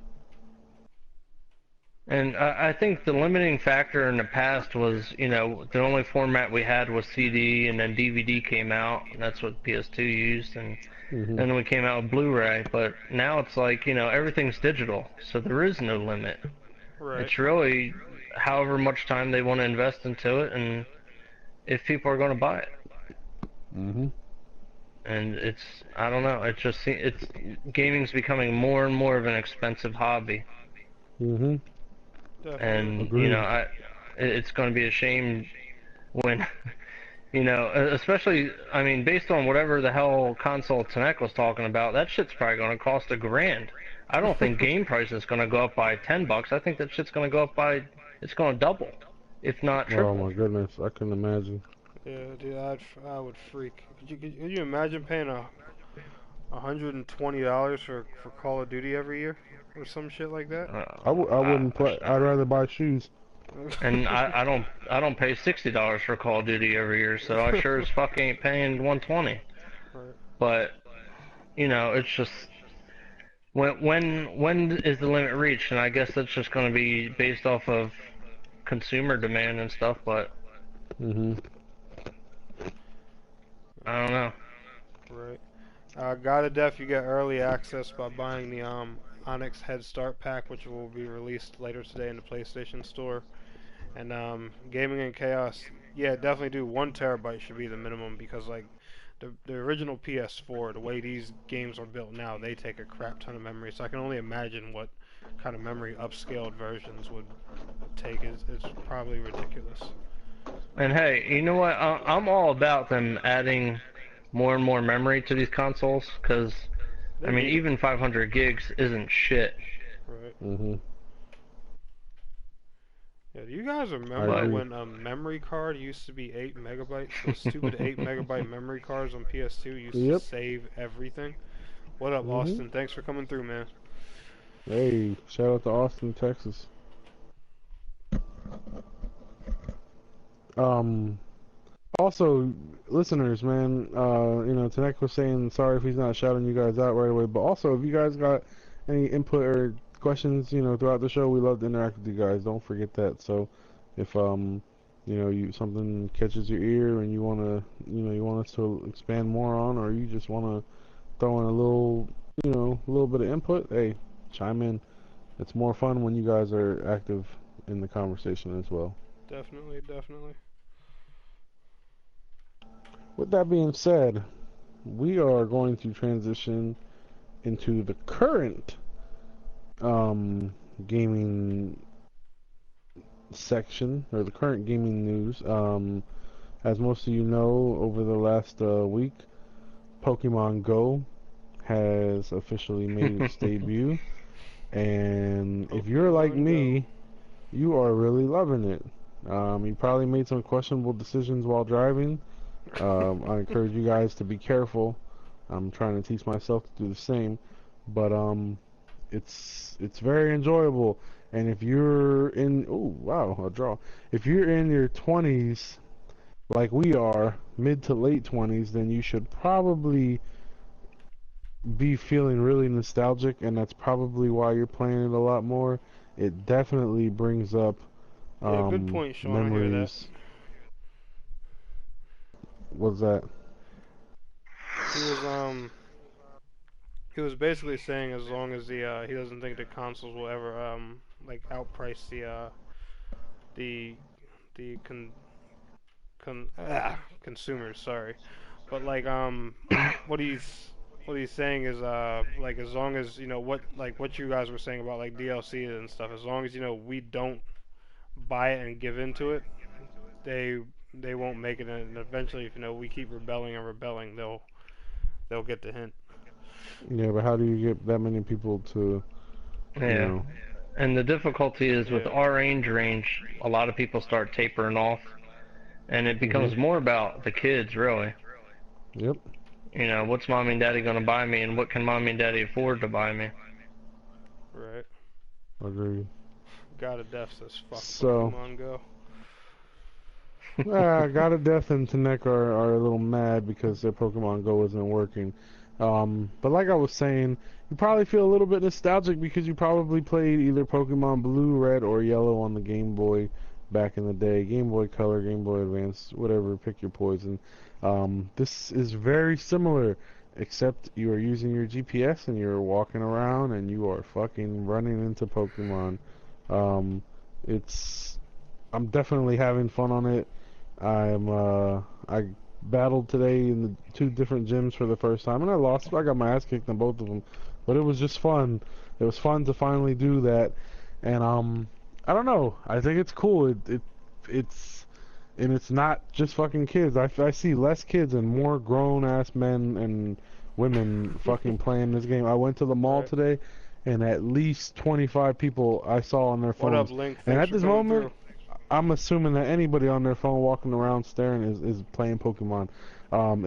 And I think the limiting factor in the past was, the only format we had was CD, and then DVD came out, and that's what PS2 used, and Mhm. then we came out with Blu-ray. But now it's like, everything's digital, so there is no limit. Right. It's really however much time they want to invest into it, and if people are going to buy it. Mhm. And I don't know, gaming's becoming more and more of an expensive hobby. Mhm. Definitely. And, Agreed. it's going to be a shame when, especially, I mean, based on whatever the hell console Tanek was talking about, that shit's probably going to cost $1,000. I don't think game price is going to go up by $10. I think that shit's going to go up it's going to double, if not Oh triple. my goodness, I can imagine. Yeah, dude, I would freak. Could you imagine paying $120 for Call of Duty every year or some shit like that? I wouldn't play. I'd rather buy shoes. And I don't pay $60 for Call of Duty every year, so I sure as fuck ain't paying 120. Right. But it's just when is the limit reached? And I guess that's just going to be based off of consumer demand and stuff. But Mhm. I don't know. Right. God of Death, you get early access by buying the Onyx Head Start pack, which will be released later today in the PlayStation Store. And Gaming and Chaos, yeah, definitely do 1 terabyte should be the minimum because like the original PS4, the way these games are built now, they take a crap ton of memory. So I can only imagine what kind of memory upscaled versions would take. It's probably ridiculous. And hey, you know what? I'm all about them adding more and more memory to these consoles, because I They mean, need it, even 500 gigs isn't shit. right? Mhm. Yeah, do you guys I remember But agree. when a memory card used to be 8 megabytes? Those stupid 8 megabyte memory cards on PS2 used to Yep. save everything. What up, Mhm. Austin? Thanks for coming through, man. Hey, shout out to Austin, Texas. Um. Also, listeners, man. Tanek was saying sorry if he's not shouting you guys out right away. But also, if you guys got any input or questions, throughout the show, we love to interact with you guys. Don't forget that. So, if you something catches your ear and you want us to expand more on, or you just want to throw in a little bit of input, hey, chime in. It's more fun when you guys are active in the conversation as well. Definitely, definitely. With that being said, we are going to transition into the current um, gaming section, or the current gaming news. As most of you know, over the last week, Pokemon Go has officially made its debut. And if you're like Pokemon Go. me, you are really loving it. You probably made some questionable decisions while driving. I encourage you guys to be careful. I'm trying to teach myself to do the same, but it's very enjoyable. And if you're in, oh wow, a draw. If you're in your 20s, like we are, mid to late 20s, then you should probably be feeling really nostalgic, and that's probably why you're playing it a lot more. It definitely brings up Yeah, good point, Sean. I hear that. memories. What's that? He was he was basically saying as long as he doesn't think the consoles will ever like outprice the the consumers. Sorry, but like what he's what he's saying is like as long as what you guys were saying about like DLC and stuff, as long as we don't buy it and give into it, they they won't make it, and eventually if we keep rebelling and rebelling, they'll get the hint. Yeah, but how do you get that many people to, you yeah, know? and the difficulty is with Yeah. our age range, a lot of people start tapering off, and it Mhm. becomes more about the kids, really. Yep. What's mommy and daddy going to buy me, and what can mommy and daddy afford to buy me? Right. Agreed. God of Death says fuck So, Pokemon Go. God of Death and Tanek are a little mad because their Pokemon Go isn't working. But like I was saying, you probably feel a little bit nostalgic because you probably played either Pokemon Blue, Red, or Yellow on the Game Boy back in the day. Game Boy Color, Game Boy Advance, whatever, pick your poison. This is very similar, except you are using your GPS and you're walking around and you are fucking running into Pokemon. Um, it's I'm definitely having fun on it. I battled today in the two different gyms for the first time, and I lost. I got my ass kicked in both of them, but it was just fun. It was fun to finally do that, and I don't know. I think it's cool. It's and it's not just fucking kids. I see less kids and more grown ass men and women fucking playing this game. I went to the mall Right. today, and at least 25 people I saw on their What up, phones. Link? And Thanks at for this coming moment, through. I'm assuming that anybody on their phone walking around staring is playing Pokemon.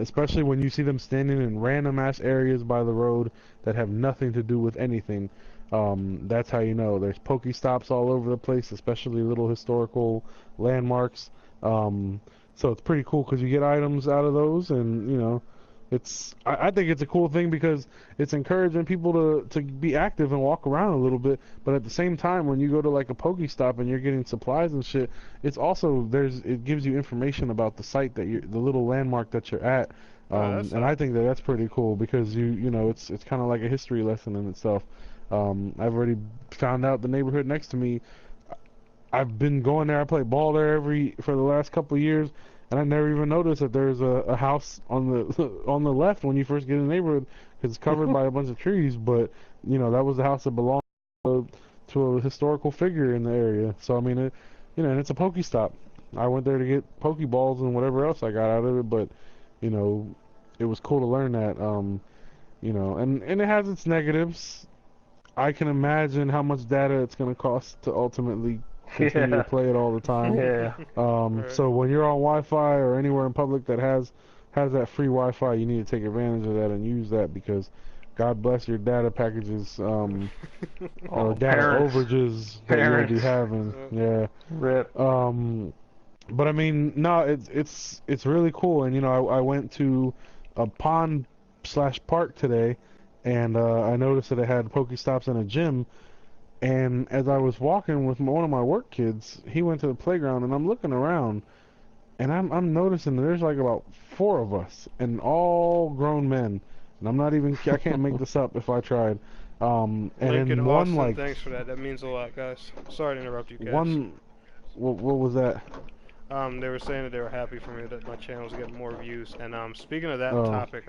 Especially when you see them standing in random ass areas by the road that have nothing to do with anything. That's how you know. There's Pokestops all over the place, especially little historical landmarks. Um, so it's pretty cool because you get items out of those, and you know, I think it's a cool thing because it's encouraging people to be active and walk around a little bit. But at the same time, when you go to like a Pokestop and you're getting supplies and shit, it's also it gives you information about the site that the little landmark that you're at. Oh, that's And I think that that's pretty cool because you know it's kind of like a history lesson in itself. I've already found out the neighborhood next to me. I've been going there. I play ball there for the last couple of years, and I never even noticed that there's a house on the on the left when you first get in the neighborhood because it's covered by a bunch of trees. But you know that was the house that belonged to a historical figure in the area. So I mean, you know, and it's a Pokestop. I went there to get Pokeballs and whatever else I got out of it, but you know, it was cool to learn that. You know, and it has its negatives. I can imagine how much data it's going to cost to ultimately continue to Yeah, play it all the time. yeah. right. So when you're on Wi-Fi or anywhere in public that has that free Wi-Fi, you need to take advantage of that and use that because God bless your data packages or Oh, data parents, overages that you'll be parents. having. Yeah. Rip. But I mean, no, it's really cool. And you know, I went to a pond slash park today, and I noticed that it had Pokestops and a gym. And as I was walking with one of my work kids, he went to the playground, and I'm looking around, and I'm noticing that there's like about four of us, and all grown men. And I can't make this up if I tried. And Lincoln in one Austin, like thanks for that. That means a lot, guys. Sorry to interrupt you, Caps. one, what was that? They were saying that they were happy for me that my channel's getting more views. And speaking of that Oh, topic,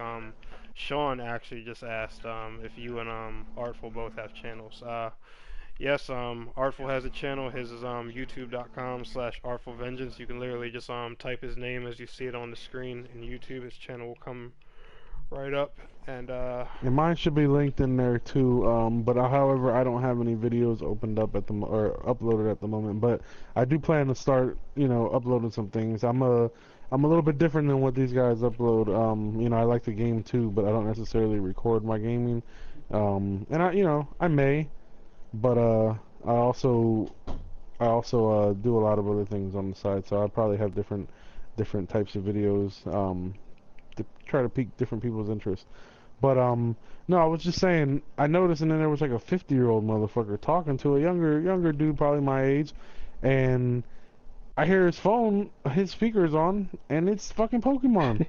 Sean actually just asked if you and Artful both have channels. Yes, Artful has a channel. His is youtube.com/artfulvengeance. You can literally just type his name as you see it on the screen in YouTube. His channel will come right up. And and mine should be linked in there too. But however, I don't have any videos opened up or uploaded at the moment. But I do plan to start, you know, uploading some things. I'm a little bit different than what these guys upload. You know, I like to game too, but I don't necessarily record my gaming. And you know, I may, but I also do a lot of other things on the side. So I probably have different types of videos to try to pique different people's interest. But no, I was just saying. I noticed, and then there was like a 50-year-old motherfucker talking to a younger dude, probably my age, and I hear his speakers on, and it's fucking Pokemon.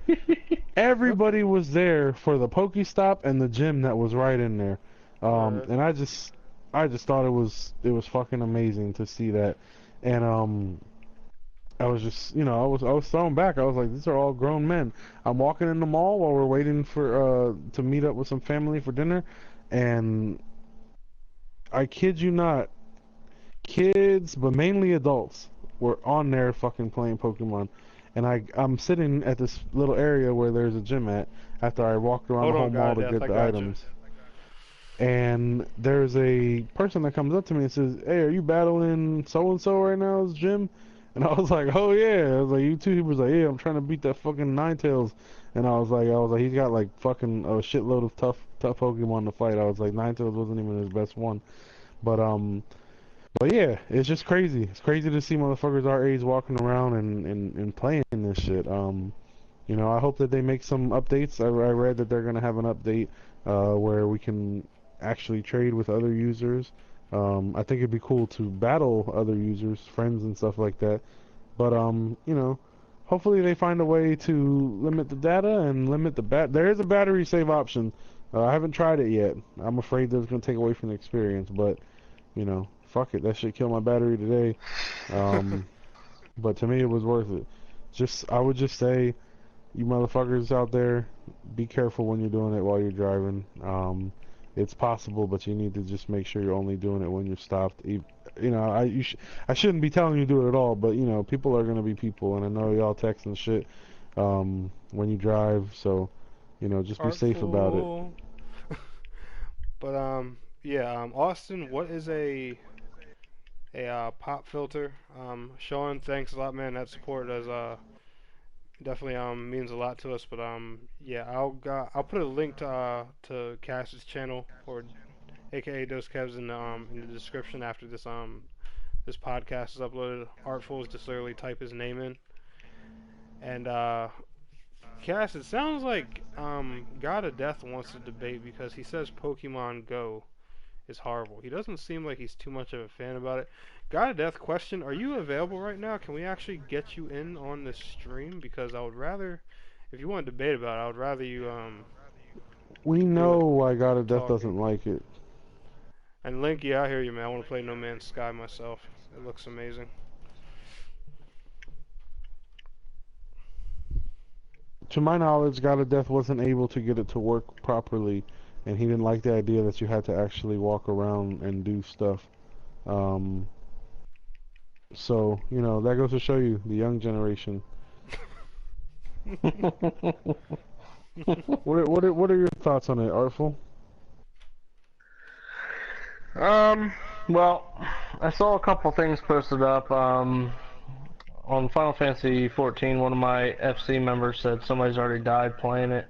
Everybody was there for the Pokestop and the gym that was right in there, alright. and I just thought it was fucking amazing to see that, and I was just, you know, I was thrown back. I was like, these are all grown men. I'm walking in the mall while we're waiting for to meet up with some family for dinner, and I kid you not, kids, but mainly adults, were on there fucking playing Pokemon. And I'm sitting at this little area where there's a gym at after I walked around the Hold whole on, mall God to Death. get I the got you. items. And there's a person that comes up to me and says, "Hey, are you battling so and so right now, Jim?" And I was like, "Oh yeah." I was like, "You too?" He was like, "Yeah, I'm trying to beat that fucking Ninetales." And I was like, he's got like fucking a shitload of tough Pokemon to fight. I was like, Ninetales wasn't even his best one. But but yeah, it's just crazy. It's crazy to see motherfuckers our age walking around and playing this shit. You know, I hope that they make some updates. I read that they're gonna have an update where we can actually trade with other users. I think it'd be cool to battle other users, friends and stuff like that. But you know, hopefully they find a way to limit the data and limit the There is a battery save option. I haven't tried it yet. I'm afraid that it's gonna take away from the experience. But you know, fuck it. That should kill my battery today. But to me, it was worth it. I would just say, you motherfuckers out there, be careful when you're doing it while you're driving. It's possible, but you need to just make sure you're only doing it when you're stopped. You know, I shouldn't be telling you to do it at all, but you know, people are gonna be people, and I know y'all text and shit when you drive, so you know, just be safe about it. But yeah, Austin, what is a pop filter? Sean, thanks a lot, man. That support does definitely means a lot to us. But yeah, I'll put a link to Cass's channel, or AKA Dos Kevs, in the description after this podcast is uploaded. Artful is just literally type his name in. And Cass, it sounds like God of Death wants to debate because he says Pokemon Go is horrible. He doesn't seem like he's too much of a fan about it. God of Death, question: are you available right now? Can we actually get you in on this stream? Because I would rather, if you want to debate about it, I would rather you We know why God of Death doesn't like it. And Link, yeah, I hear you, man. I want to play No Man's Sky myself. It looks amazing. To my knowledge, God of Death wasn't able to get it to work properly, and he didn't like the idea that you had to actually walk around and do stuff. So, you know, that goes to show you, the young generation. What are your thoughts on it, Artful? Well, I saw a couple things posted up. On Final Fantasy 14, one of my FC members said somebody's already died playing it.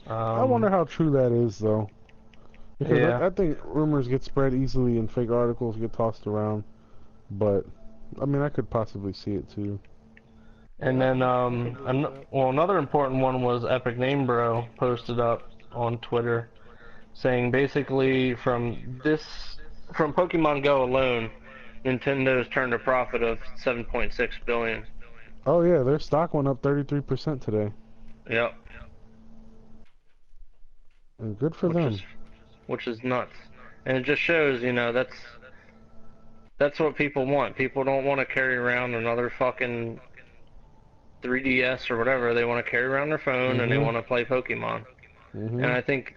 I wonder how true that is, though. Because yeah. I think rumors get spread easily and fake articles get tossed around. But, I mean, I could possibly see it, too. And then, another important one was Epic Name Bro posted up on Twitter saying basically from Pokemon Go alone, Nintendo's turned a profit of 7.6 billion. Oh yeah, their stock went up 33% today. Yep. And good for them. Which is nuts. And it just shows, you know, that's what people want. People don't want to carry around another fucking 3DS or whatever. They want to carry around their phone and they want to play Pokemon. And I think,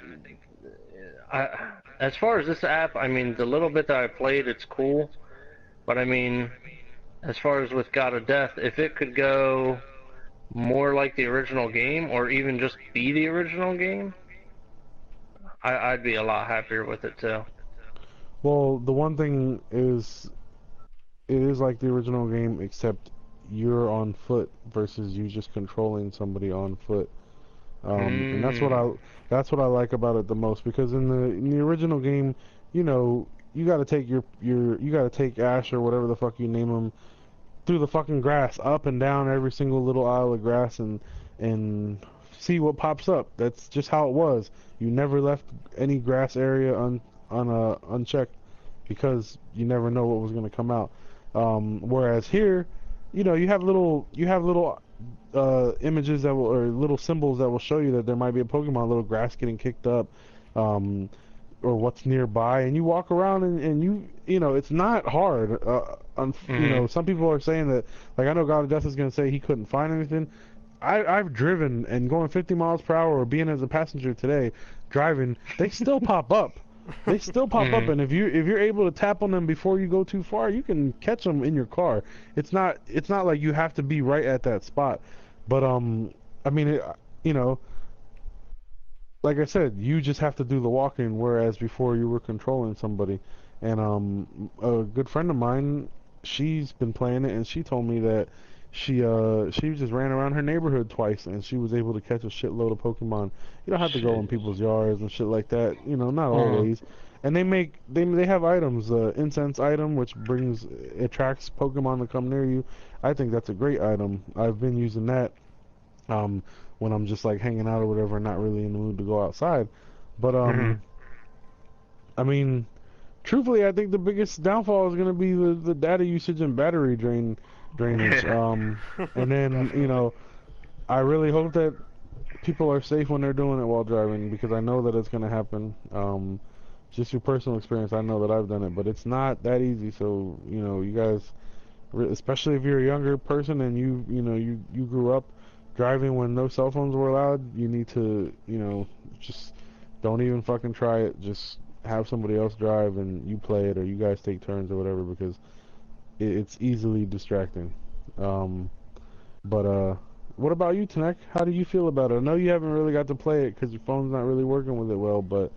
as far as this app, I mean, the little bit that I played, it's cool. But I mean, as far as with God of Death, if it could go more like the original game, or even just be the original game, I'd be a lot happier with it too. Well, the one thing is, it is like the original game, except you're on foot versus you just controlling somebody on foot. And that's what I like about it the most, because in the original game, you know, you gotta take you gotta take Ash or whatever the fuck you name him through the fucking grass, up and down every single little aisle of grass, and see what pops up. That's just how it was. You never left any grass area unchecked, because you never know what was gonna come out. Whereas here, you know, you have little images that will, or little symbols that will show you that there might be a Pokemon, little grass getting kicked up, or what's nearby, and you walk around and you know, it's not hard. You know, some people are saying that, like, I know God of Death is gonna say he couldn't find anything. I've driven, and going 50 miles per hour, or being as a passenger today, driving, they still pop up. They still pop up, and if you're able to tap on them before you go too far, you can catch them in your car. It's not like you have to be right at that spot. But I mean, you know, like I said, you just have to do the walking, whereas before you were controlling somebody. And a good friend of mine, she's been playing it, and she told me that she just ran around her neighborhood twice, and she was able to catch a shitload of Pokemon. You don't have to go in people's yards and shit like that, you know, not always. And they have items, incense item, which attracts Pokemon to come near you. I think that's a great item. I've been using that when I'm just like hanging out or whatever, and not really in the mood to go outside. But Mhm. I mean, truthfully, I think the biggest downfall is going to be the data usage and battery drainage. Yeah. And then Definitely. I really hope that people are safe when they're doing it while driving, because I know that it's going to happen. Just through personal experience, I know that I've done it, but it's not that easy. So you guys, especially if you're a younger person and you grew up driving when no cell phones were allowed, you need to just don't even fucking try it. Just have somebody else drive and you play it, or you guys take turns or whatever, because it's easily distracting. Um, but what about you, Tanek? How do you feel about it? I know you haven't really got to play it because your phone's not really working with it well, but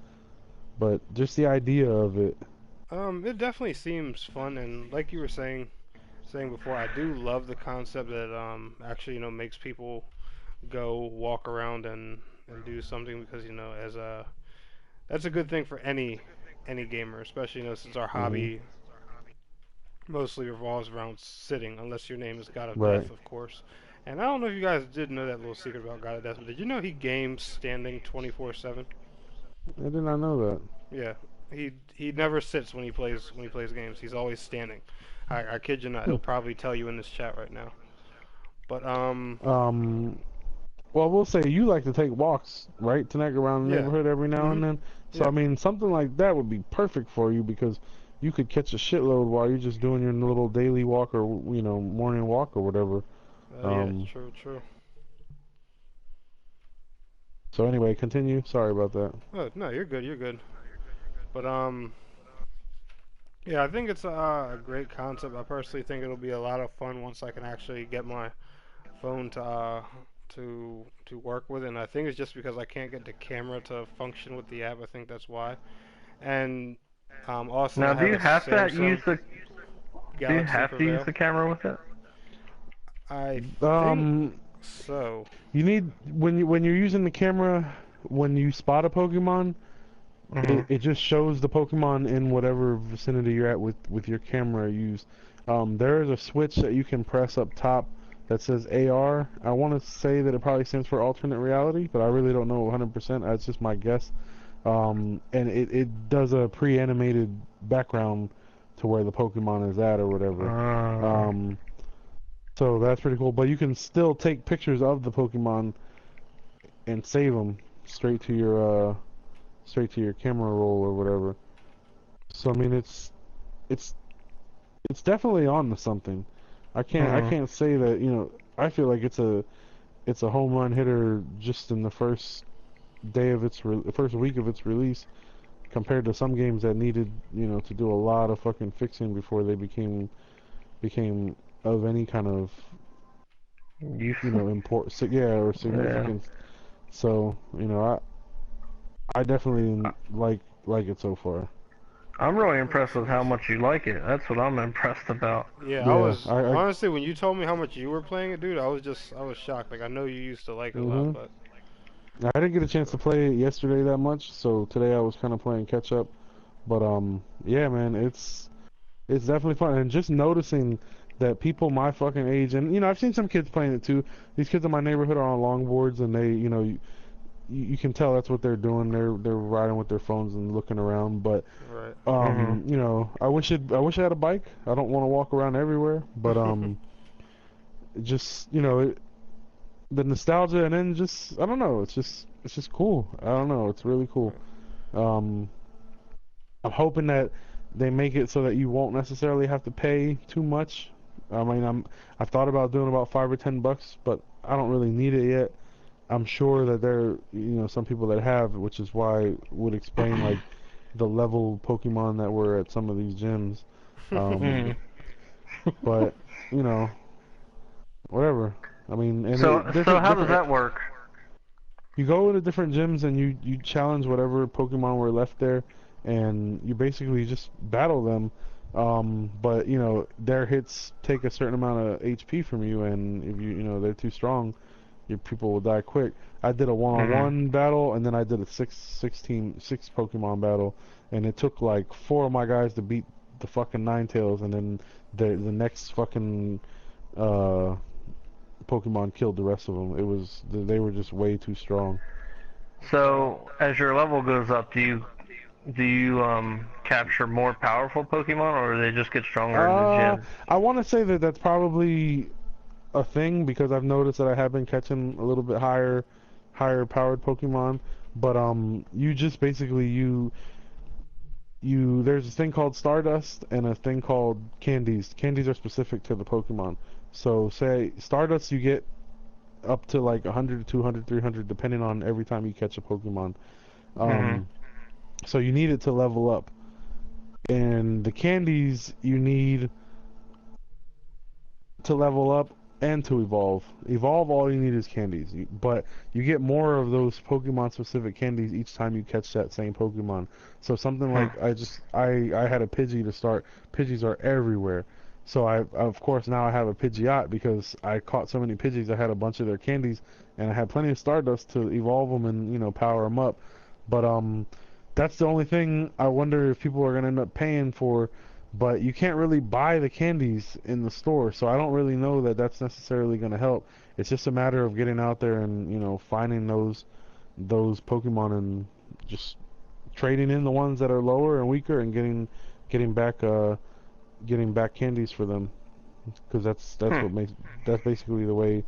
just the idea of it. It definitely seems fun, and like you were saying before, I do love the concept that actually makes people go walk around and do something, because as a that's a good thing for any gamer, especially since our Hmm. hobby mostly revolves around sitting, unless your name is God of Right. Death, of course. And I don't know if you guys did know that little secret about God of Death, but did you know he games standing 24/7? I did not know that. Yeah, he never sits when he plays games. He's always standing. I kid you not. He'll probably tell you in this chat right now. But Um, well, we'll say you like to take walks, right, Tanek, around the yeah, neighborhood every now and mhm, then. So I yeah, mean, something like that would be perfect for you, because you could catch a shitload while you're just doing your little daily walk, or morning walk or whatever. yeah, Um, true, true. so anyway, continue. Sorry about that. Oh no, you're good, you're good. But yeah, I think it's a great concept. I personally think it'll be a lot of fun once I can actually get my phone to work with, and I think it's just because I can't get the camera to function with the app. I think that's why. And also Now, I do have you a have to use Samsung the do you Galaxy have to use Prevail. the camera with it? I think Um, so. you need when you're using the camera, when you spot a Pokemon, Mhm. it just shows the Pokemon in whatever vicinity you're at with your camera used. There is a switch that you can press up top that says AR. I want to say that it probably stands for alternate reality, but I really don't know 100%. That's just my guess. And it does a pre-animated background to where the Pokemon is at or whatever. Uh, Um, so that's pretty cool. But you can still take pictures of the Pokemon and save them straight to your camera roll or whatever. So I mean, it's it's definitely on to something. I mhm. can't say that I feel like it's a home run hitter just in the first day of first week of its release, compared to some games that needed to do a lot of fucking fixing before they became of any kind of Useful. yeah, or Yeah. significance. So I definitely like it so far. I'm really Well, impressed that's with how nice. much you like it. That's what I'm impressed about. Yeah, I Yeah, was honestly when you told me how much you were playing it, dude, I was shocked. Like I know you used to like it a lot, hmm but I didn't get a chance to so play it yesterday that much, so today I was kind of playing catch up. But yeah, man, it's definitely fun, and just noticing that people my fucking age, and I've seen some kids playing it too. These kids in my neighborhood are on longboards, and they, you can tell that's what they're doing. They're riding with their phones and looking around. But right. Mhm. I wish I had a bike. I don't want to walk around everywhere, but just the nostalgia, and then just I don't know. It's just cool. I don't know. It's really cool. Right. Um, I'm hoping that they make it so that you won't necessarily have to pay too much. I mean, I've thought about doing about $5 or $10, but I don't really need it yet. I'm sure that some people that have, which is why would explain like the level Pokemon that were at some of these gyms. Um, Mhm. but you know, whatever. I mean, and So so how does that work? you go to different gyms and you challenge whatever Pokemon were left there, and you basically just battle them. But their hits take a certain amount of HP from you, and if they're too strong, your people will die quick. I did a Mhm. one-on-one battle, and then I did a six Pokemon battle, and it took like four of my guys to beat the fucking Ninetales, and then the next fucking uh Pokemon killed the rest of them. They were just way too strong. So as your level goes up, do you capture more powerful Pokemon, or do they just get stronger in the Uh, gym? I want to say that that's probably a thing because I've noticed that I have been catching a little bit higher powered Pokemon. But you just basically you there's a thing called Stardust and a thing called candies. Candies are specific to the Pokemon. So say Stardust you get up to like 100, 200, 300 depending on every time you catch a Pokemon. Hmm. Um, so you need it to level up. And the candies you need to level up and to evolve. Evolve, all you need is candies. But you get more of those Pokemon specific candies each time you catch that same Pokemon. So something Hmm. like I had a Pidgey to start. Pidgeys are everywhere. So I of course now I have a Pidgeot because I caught so many Pidgeys. I had a bunch of their candies and I had plenty of Stardust to evolve them and power them up. But that's the only thing I wonder if people are gonna end up paying for, but you can't really buy the candies in the store, so I don't really know that that's necessarily going to help. It's just a matter of getting out there and finding those Pokemon and just trading in the ones that are lower and weaker and getting back getting back candies for them because that's Hmm. what makes that's basically the way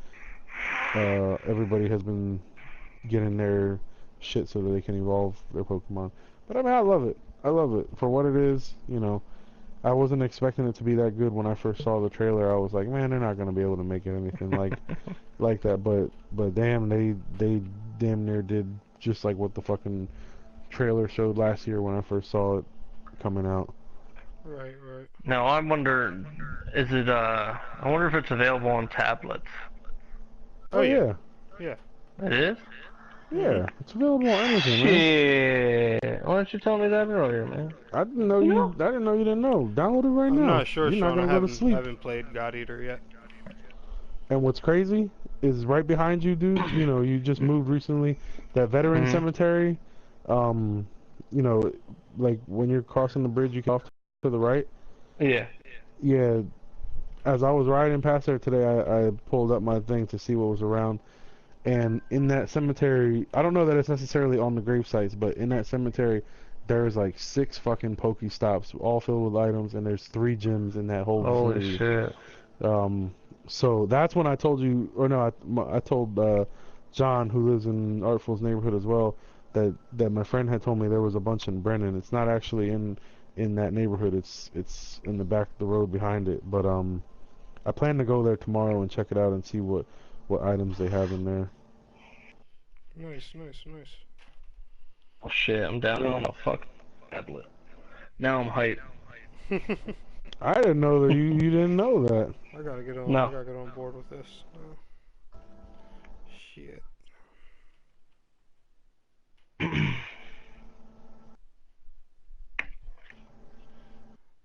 everybody has been getting their shit so that they can evolve their Pokemon. But I mean, I love it. I love it for what it is. I wasn't expecting it to be that good when I first saw the trailer. I was like, man, they're not gonna be able to make it anything like that. But damn, they damn near did just like what the fucking trailer showed last year when I first saw it coming out. Right, right. Now I wonder, is it I wonder if it's available on tablets. Oh Oh yeah, yeah, yeah. It is? Mhm. yeah, it's available on anything, man. Shit. Why didn't you tell me that earlier, man? You know? I didn't know you didn't know. Download it right I'm now. not sure, You're not Sean. I gonna go to haven't sleep. haven't played God Eater yet. And what's crazy is right behind you, dude. You just moved recently. That veteran Hmm. cemetery. Um, you know, like when you're crossing the bridge, you can off to the right. Yeah. Yeah, as I was riding past there today, I pulled up my thing to see what was around. And in that cemetery, I don't know that it's necessarily on the grave sites, but in that cemetery, there's like 6 fucking Pokestops, all filled with items, and there's 3 gyms in that whole Holy vicinity. shit. Um, so that's when I told you, or no, I told John, who lives in Artful's neighborhood as well, that my friend had told me there was a bunch in Brennan. It's not actually in that neighborhood. It's in the back of the road behind it. But I plan to go there tomorrow and check it out and see what items they have in there. Nice, nice, nice. Oh shit, I'm down on a fuck tablet. Now I'm hyped. I didn't know that you didn't know that. I gotta get on. I No. gotta get on board with this. Shit.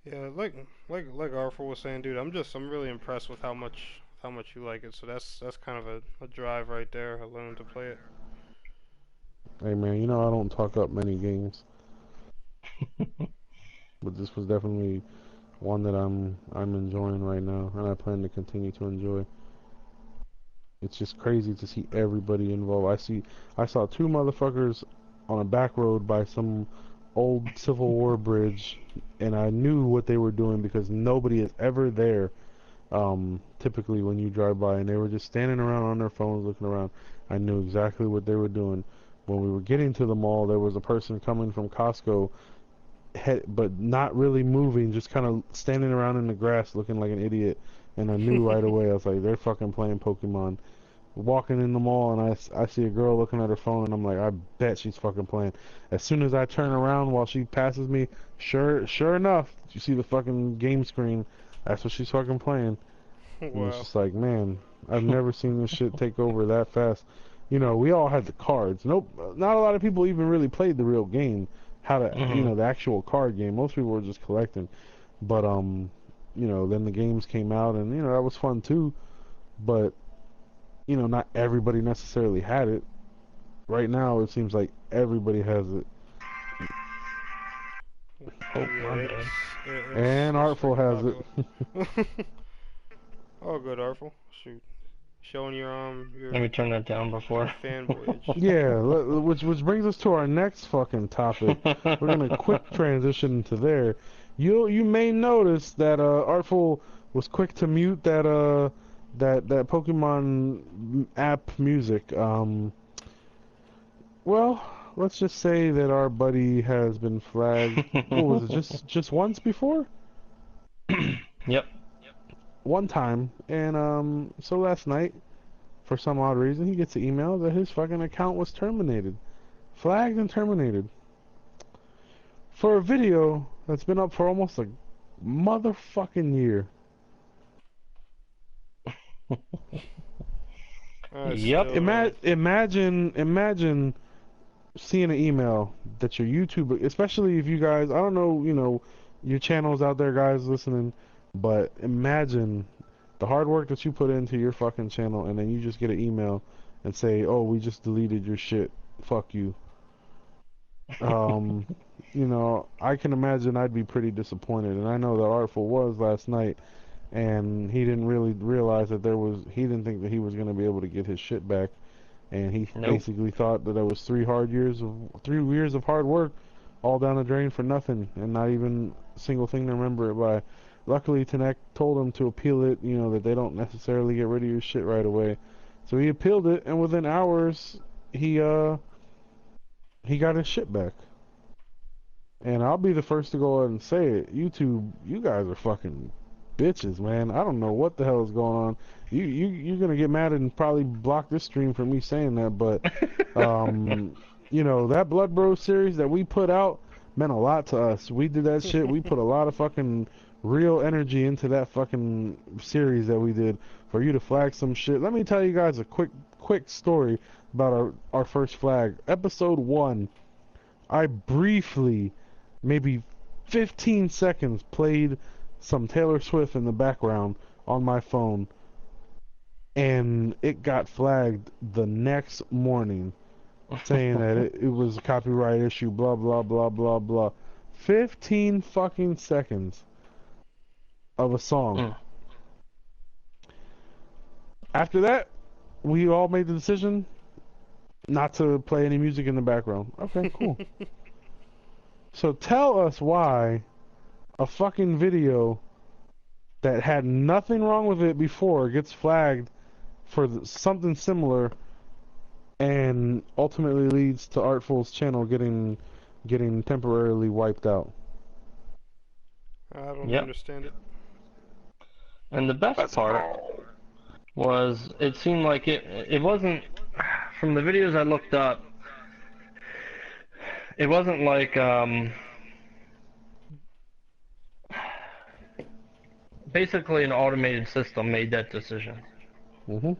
Yeah, like Arthur was saying, dude. I'm really impressed with how much you like it. So that's kind of a drive right there alone to play it. Hey man, I don't talk up many games, but this was definitely one that I'm enjoying right now, and I plan to continue to enjoy. It's just crazy to see everybody involved. I saw 2 motherfuckers on a back road by some old Civil War bridge, and I knew what they were doing because nobody is ever there. Typically when you drive by, and they were just standing around on their phones looking around. I knew exactly what they were doing. When we were getting to the mall, there was a person coming from Costco, but not really moving, just kind of standing around in the grass looking like an idiot. And I knew right away. I was like, they're fucking playing Pokemon. Walking in the mall and I see a girl looking at her phone and I'm like, I bet she's fucking playing. As soon as I turn around while she passes me, sure enough, you see the fucking game screen. That's what she's fucking playing. And it's Wow. just like, man, I've never seen this shit take over that fast. We all had the cards. Nope, not a lot of people even really played the real game. How to, Hmm. the actual card game. Most people were just collecting. But then the games came out and that was fun too. But not everybody necessarily had it. Right now, it seems like everybody has it, Oh, my Yeah, bad. it's and it's Artful pretty has popular. it. Oh, good, Artful. Shoot. showing Let me turn that down your before. fan voyage. Yeah, which brings us to our next fucking topic. We're gonna quick transition to there. You may notice that Artful was quick to mute that Pokemon app music. Well, let's just say that our buddy has been flagged. What was it? Just once before? Yep. One time, and so last night, for some odd reason, he gets an email that his fucking account was terminated, flagged and terminated for a video that's been up for almost a motherfucking year. Yep. Imagine seeing an email that your YouTube, especially if you guys, I don't know, your channels out there, guys listening, but imagine the hard work that you put into your fucking channel, and then you just get an email and say, "Oh, we just deleted your shit. Fuck you." Um, I can imagine I'd be pretty disappointed, and I know that Artful was last night, and he didn't really realize that he didn't think that he was going to be able to get his shit back, and he Nope. basically thought that it was 3 years of hard work all down the drain for nothing, and not even a single thing to remember it by. Luckily, Tanek told him to appeal it, that they don't necessarily get rid of your shit right away. So he appealed it, and within hours, he got his shit back. And I'll be the first to go ahead and say it. YouTube, you guys are fucking bitches, man. I don't know what the hell is going on. You're gonna get mad and probably block this stream for me saying that, but that Blood Bros series that we put out meant a lot to us. We did that shit. We put a lot of fucking real energy into that fucking series that we did. For you to flag some shit, let me tell you guys a quick story about our first flag. Episode 1, I briefly, maybe 15 seconds, played some Taylor Swift in the background on my phone, and it got flagged the next morning, saying that it was a copyright issue, blah, blah, blah, blah, blah. 15 fucking seconds of a song. Mm. After that, we all made the decision not to play any music in the background. Okay, cool. So tell us why a fucking video that had nothing wrong with it before gets flagged for something similar, and ultimately leads to Artful's channel getting temporarily wiped out. I don't Yep. understand it. And the best part was it seemed like it wasn't, from the videos I looked up, it wasn't like basically an automated system made that decision. Mhm.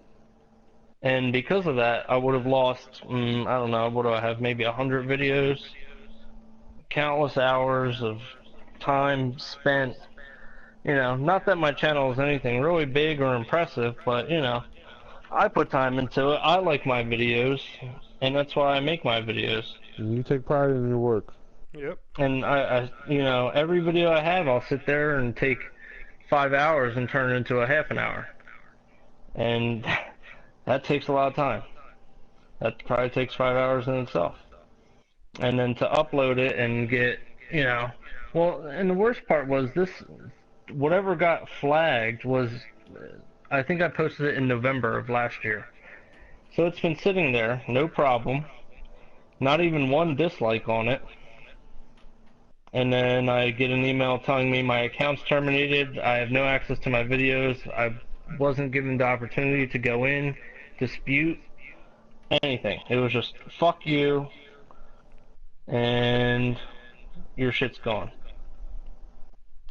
And because of that, I would have lost, I don't know, what do I have, maybe 100 videos, countless hours of time spent. Not that my channel is anything really big or impressive, but, I put time into it. I like my videos, and that's why I make my videos. And you take pride in your work. Yep. And every video I have, I'll sit there and take 5 hours and turn it into a half an hour. And that takes a lot of time. That probably takes 5 hours in itself. And then to upload it and get, well, and the worst part was whatever got flagged was, I think I posted it in November of last year. So it's been sitting there, no problem. Not even one dislike on it. And then I get an email telling me my account's terminated, I have no access to my videos, I wasn't given the opportunity to go in, dispute, anything. It was just, fuck you, and your shit's gone.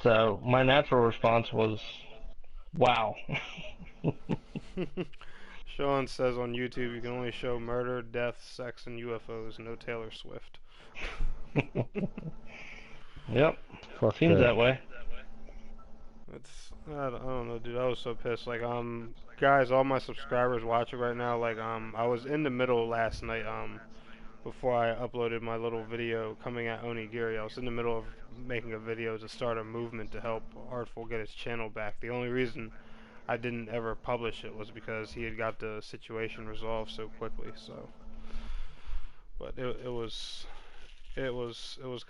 So my natural response was, wow. Sean says on YouTube you can only show murder, death, sex, and UFOs, no Taylor Swift. Yep. Fuck Seems that way. I don't know, dude. I was so pissed. Like, guys, all my subscribers watching right now. Like, I was in the middle last night. Before I uploaded my little video coming at Onigiri, I was in the middle of making a video to start a movement to help Artful get his channel back. The only reason I didn't ever publish it was because he had got the situation resolved so quickly. So, but it was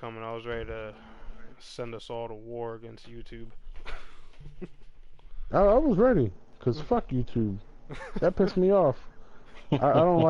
coming. I was ready to send us all to war against YouTube. I was ready, cause fuck YouTube. That pissed me off. I don't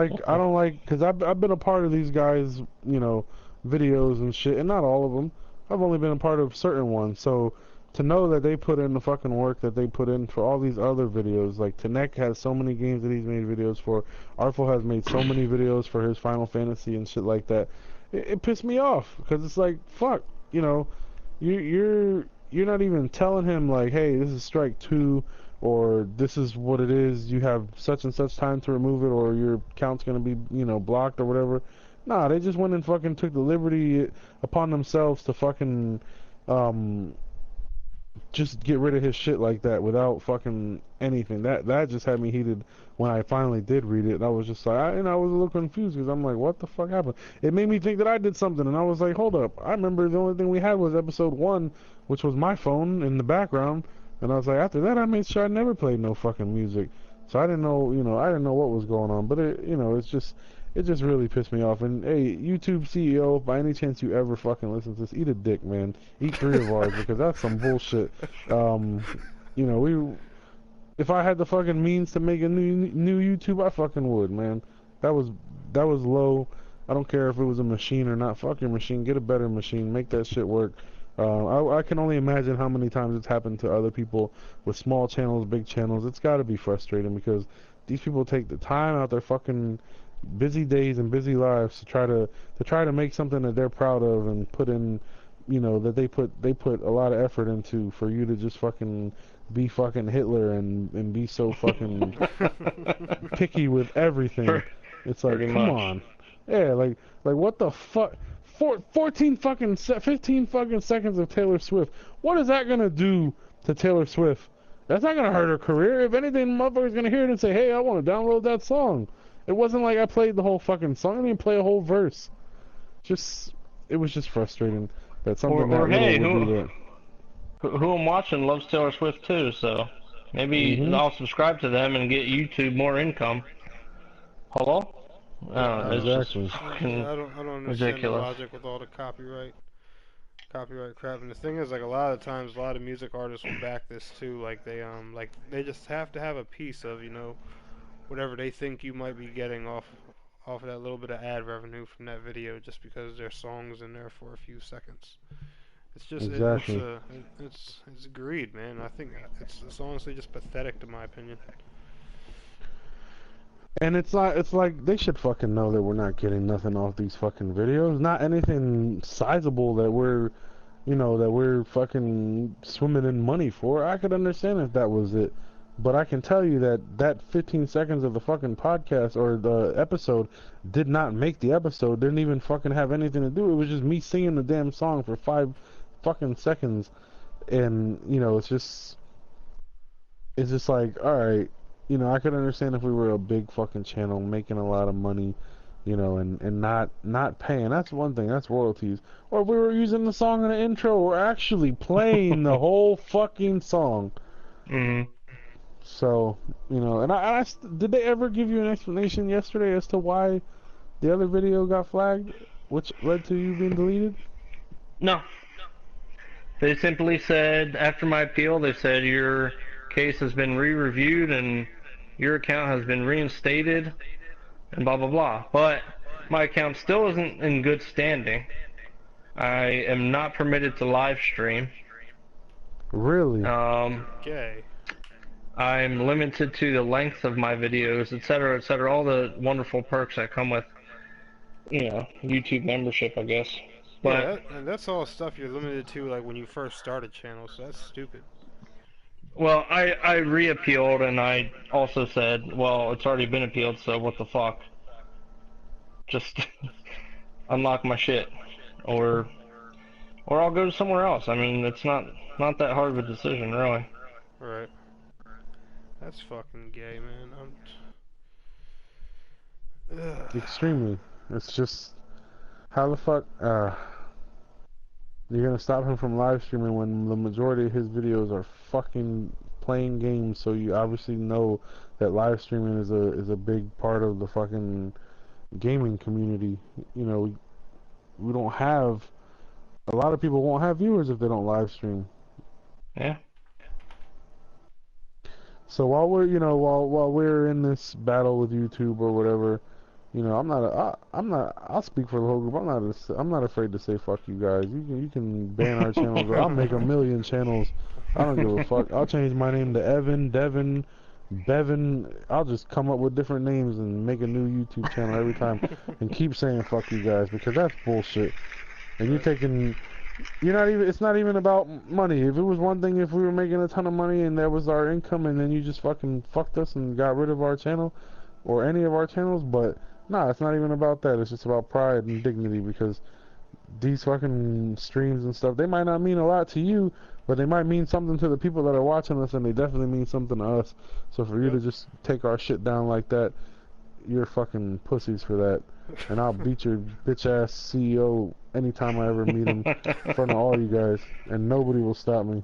like, cause I've been a part of these guys, videos and shit, and not all of them. I've only been a part of certain ones. So to know that they put in the fucking work that they put in for all these other videos, like Tanek has so many games that he's made videos for. Artful has made so many videos for his Final Fantasy and shit like that. It pissed me off, cause it's like fuck, you're not even telling him like, hey, this is strike two, or this is what it is. You have such and such time to remove it, or your account's gonna be, blocked or whatever. Nah, they just went and fucking took the liberty upon themselves to fucking just get rid of his shit like that without fucking anything. That just had me heated when I finally did read it. And I was just like, I was a little confused because I'm like, what the fuck happened? It made me think that I did something, and I was like, hold up. I remember the only thing we had was episode 1, which was my phone in the background, and I was like, after that, I made sure I never played no fucking music. So I didn't know, I didn't know what was going on, but it just really pissed me off. And hey, YouTube CEO, by any chance you ever fucking listen to this, eat a dick, man. Eat 3 of ours because that's some bullshit. If I had the fucking means to make a new YouTube, I fucking would, man. That was low. I don't care if it was a machine or not. Fuck your machine. Get a better machine. Make that shit work. I can only imagine how many times it's happened to other people with small channels, big channels. It's got to be frustrating because these people take the time out their fucking busy days and busy lives to try to make something that they're proud of and put in, that they put a lot of effort into for you to just fucking be fucking Hitler and be so fucking picky with everything. It's like, come on. Yeah, like what the fuck? 14 fucking 15 fucking seconds of Taylor Swift. What is that gonna do to Taylor Swift? That's not gonna hurt her career. If anything, the motherfucker's gonna hear it and say, hey, I want to download that song. It wasn't like I played the whole fucking song. I didn't even play a whole verse. It was just frustrating that something that little would do that. Who I'm watching loves Taylor Swift too, so maybe I'll subscribe to them and get YouTube more income. Hello? Exactly. I don't understand ridiculous. the logic with all the copyright crap. And the thing is, like, a lot of times, a lot of music artists will back this too. Like they just have to have a piece of, whatever they think you might be getting off of that little bit of ad revenue from that video, just because their song's in there for a few seconds. It's just exactly. it's greed, man. I think it's honestly just pathetic, to my opinion. And it's like they should fucking know that we're not getting nothing off these fucking videos. Not anything sizable that we're fucking swimming in money for. I could understand if that was it. But I can tell you that 15 seconds of the fucking podcast or the episode did not make the episode. Didn't even fucking have anything to do. It was just me singing the damn song for 5 fucking seconds. And, it's just like, alright. I could understand if we were a big fucking channel making a lot of money, and not paying. That's one thing. That's royalties. Or if we were using the song in the intro or actually playing the whole fucking song. Mm-hmm. So, and did they ever give you an explanation yesterday as to why the other video got flagged, which led to you being deleted? No. They simply said, after my appeal, they said your case has been re-reviewed and your account has been reinstated and blah blah blah. But my account still isn't in good standing. I am not permitted to live stream. Really? Okay. I'm limited to the length of my videos, etc., all the wonderful perks that come with, YouTube membership, I guess. But and that's all stuff you're limited to, like, when you first start a channel, so that's stupid. well, I re-appealed, and I also said, well, it's already been appealed, so what the fuck? Just unlock my shit, or I'll go to somewhere else. I mean, it's not that hard of a decision, really. Right. That's fucking gay, man. Extremely. It's just, how the fuck, you're gonna stop him from live streaming when the majority of his videos are fucking playing games, so you obviously know that live streaming is a big part of the fucking gaming community. You know, we don't have a lot of people won't have viewers if they don't live stream. Yeah. So while we're while we're in this battle with YouTube or whatever, I'll speak for the whole group. I'm not afraid to say fuck you guys. You can ban our channels. Or I'll make a million channels. I don't give a fuck. I'll change my name to Evan, Devin, Bevan. I'll just come up with different names and make a new YouTube channel every time and keep saying fuck you guys, because that's bullshit. And it's not even about money. If it was one thing, if we were making a ton of money and that was our income, and then you just fucking fucked us and got rid of our channel or any of our channels, but nah, it's not even about that. It's just about pride and dignity, because these fucking streams and stuff, they might not mean a lot to you, but they might mean something to the people that are watching us, and they definitely mean something to us. So for you to just take our shit down like that, you're fucking pussies for that. And I'll beat your bitch ass CEO anytime I ever meet him in front of all you guys, and nobody will stop me.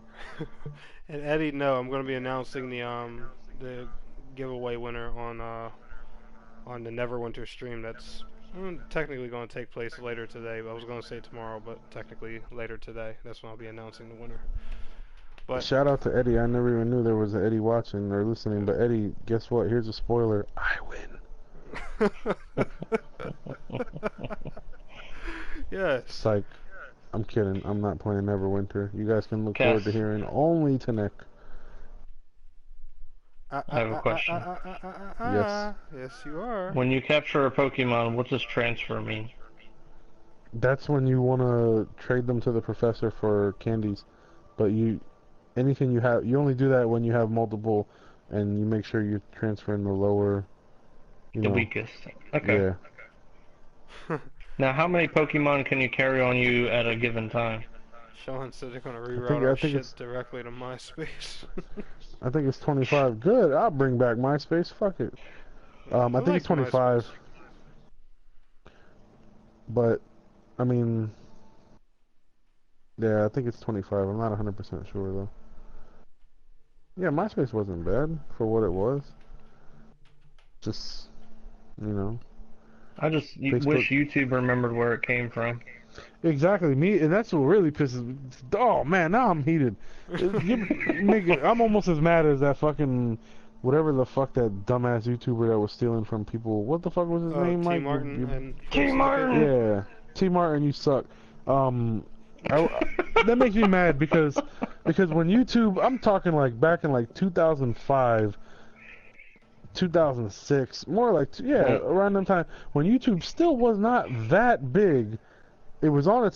And Eddie, no, I'm going to be announcing the giveaway winner on the Neverwinter stream. That's technically going to take place later today. But I was going to say tomorrow, but technically later today. That's when I'll be announcing the winner. But shout out to Eddie. I never even knew there was an Eddie watching or listening. But Eddie, guess what? Here's a spoiler. I win. Yes. Psych. I'm kidding. I'm not playing Neverwinter. You guys can look forward to hearing only to Nick. I have a question. Yes. Yes, you are. When you capture a Pokemon, what does transfer mean? That's when you want to trade them to the professor for candies. But anything you have, you only do that when you have multiple, and you make sure you're transferring the lower, The weakest. Okay. Yeah. Now, how many Pokemon can you carry on you at a given time? Sean said they're going to reroute our shit directly to MySpace. I think it's 25. Good. I'll bring back MySpace. Fuck it. I think it's 25. MySpace. But, I mean, yeah, I think it's 25. I'm not 100% sure, though. Yeah, MySpace wasn't bad for what it was. Just, I just wish YouTube remembered where it came from. Exactly, and that's what really pisses me. Oh man, now I'm heated. I'm almost as mad as that fucking whatever the fuck that dumbass YouTuber that was stealing from people. What the fuck was his name? T. Mike? Martin. T. Martin. Yeah, T. Martin, you suck. That makes me mad because when YouTube, I'm talking like back in like 2005. 2006, more like around that time when YouTube still was not that big. It was on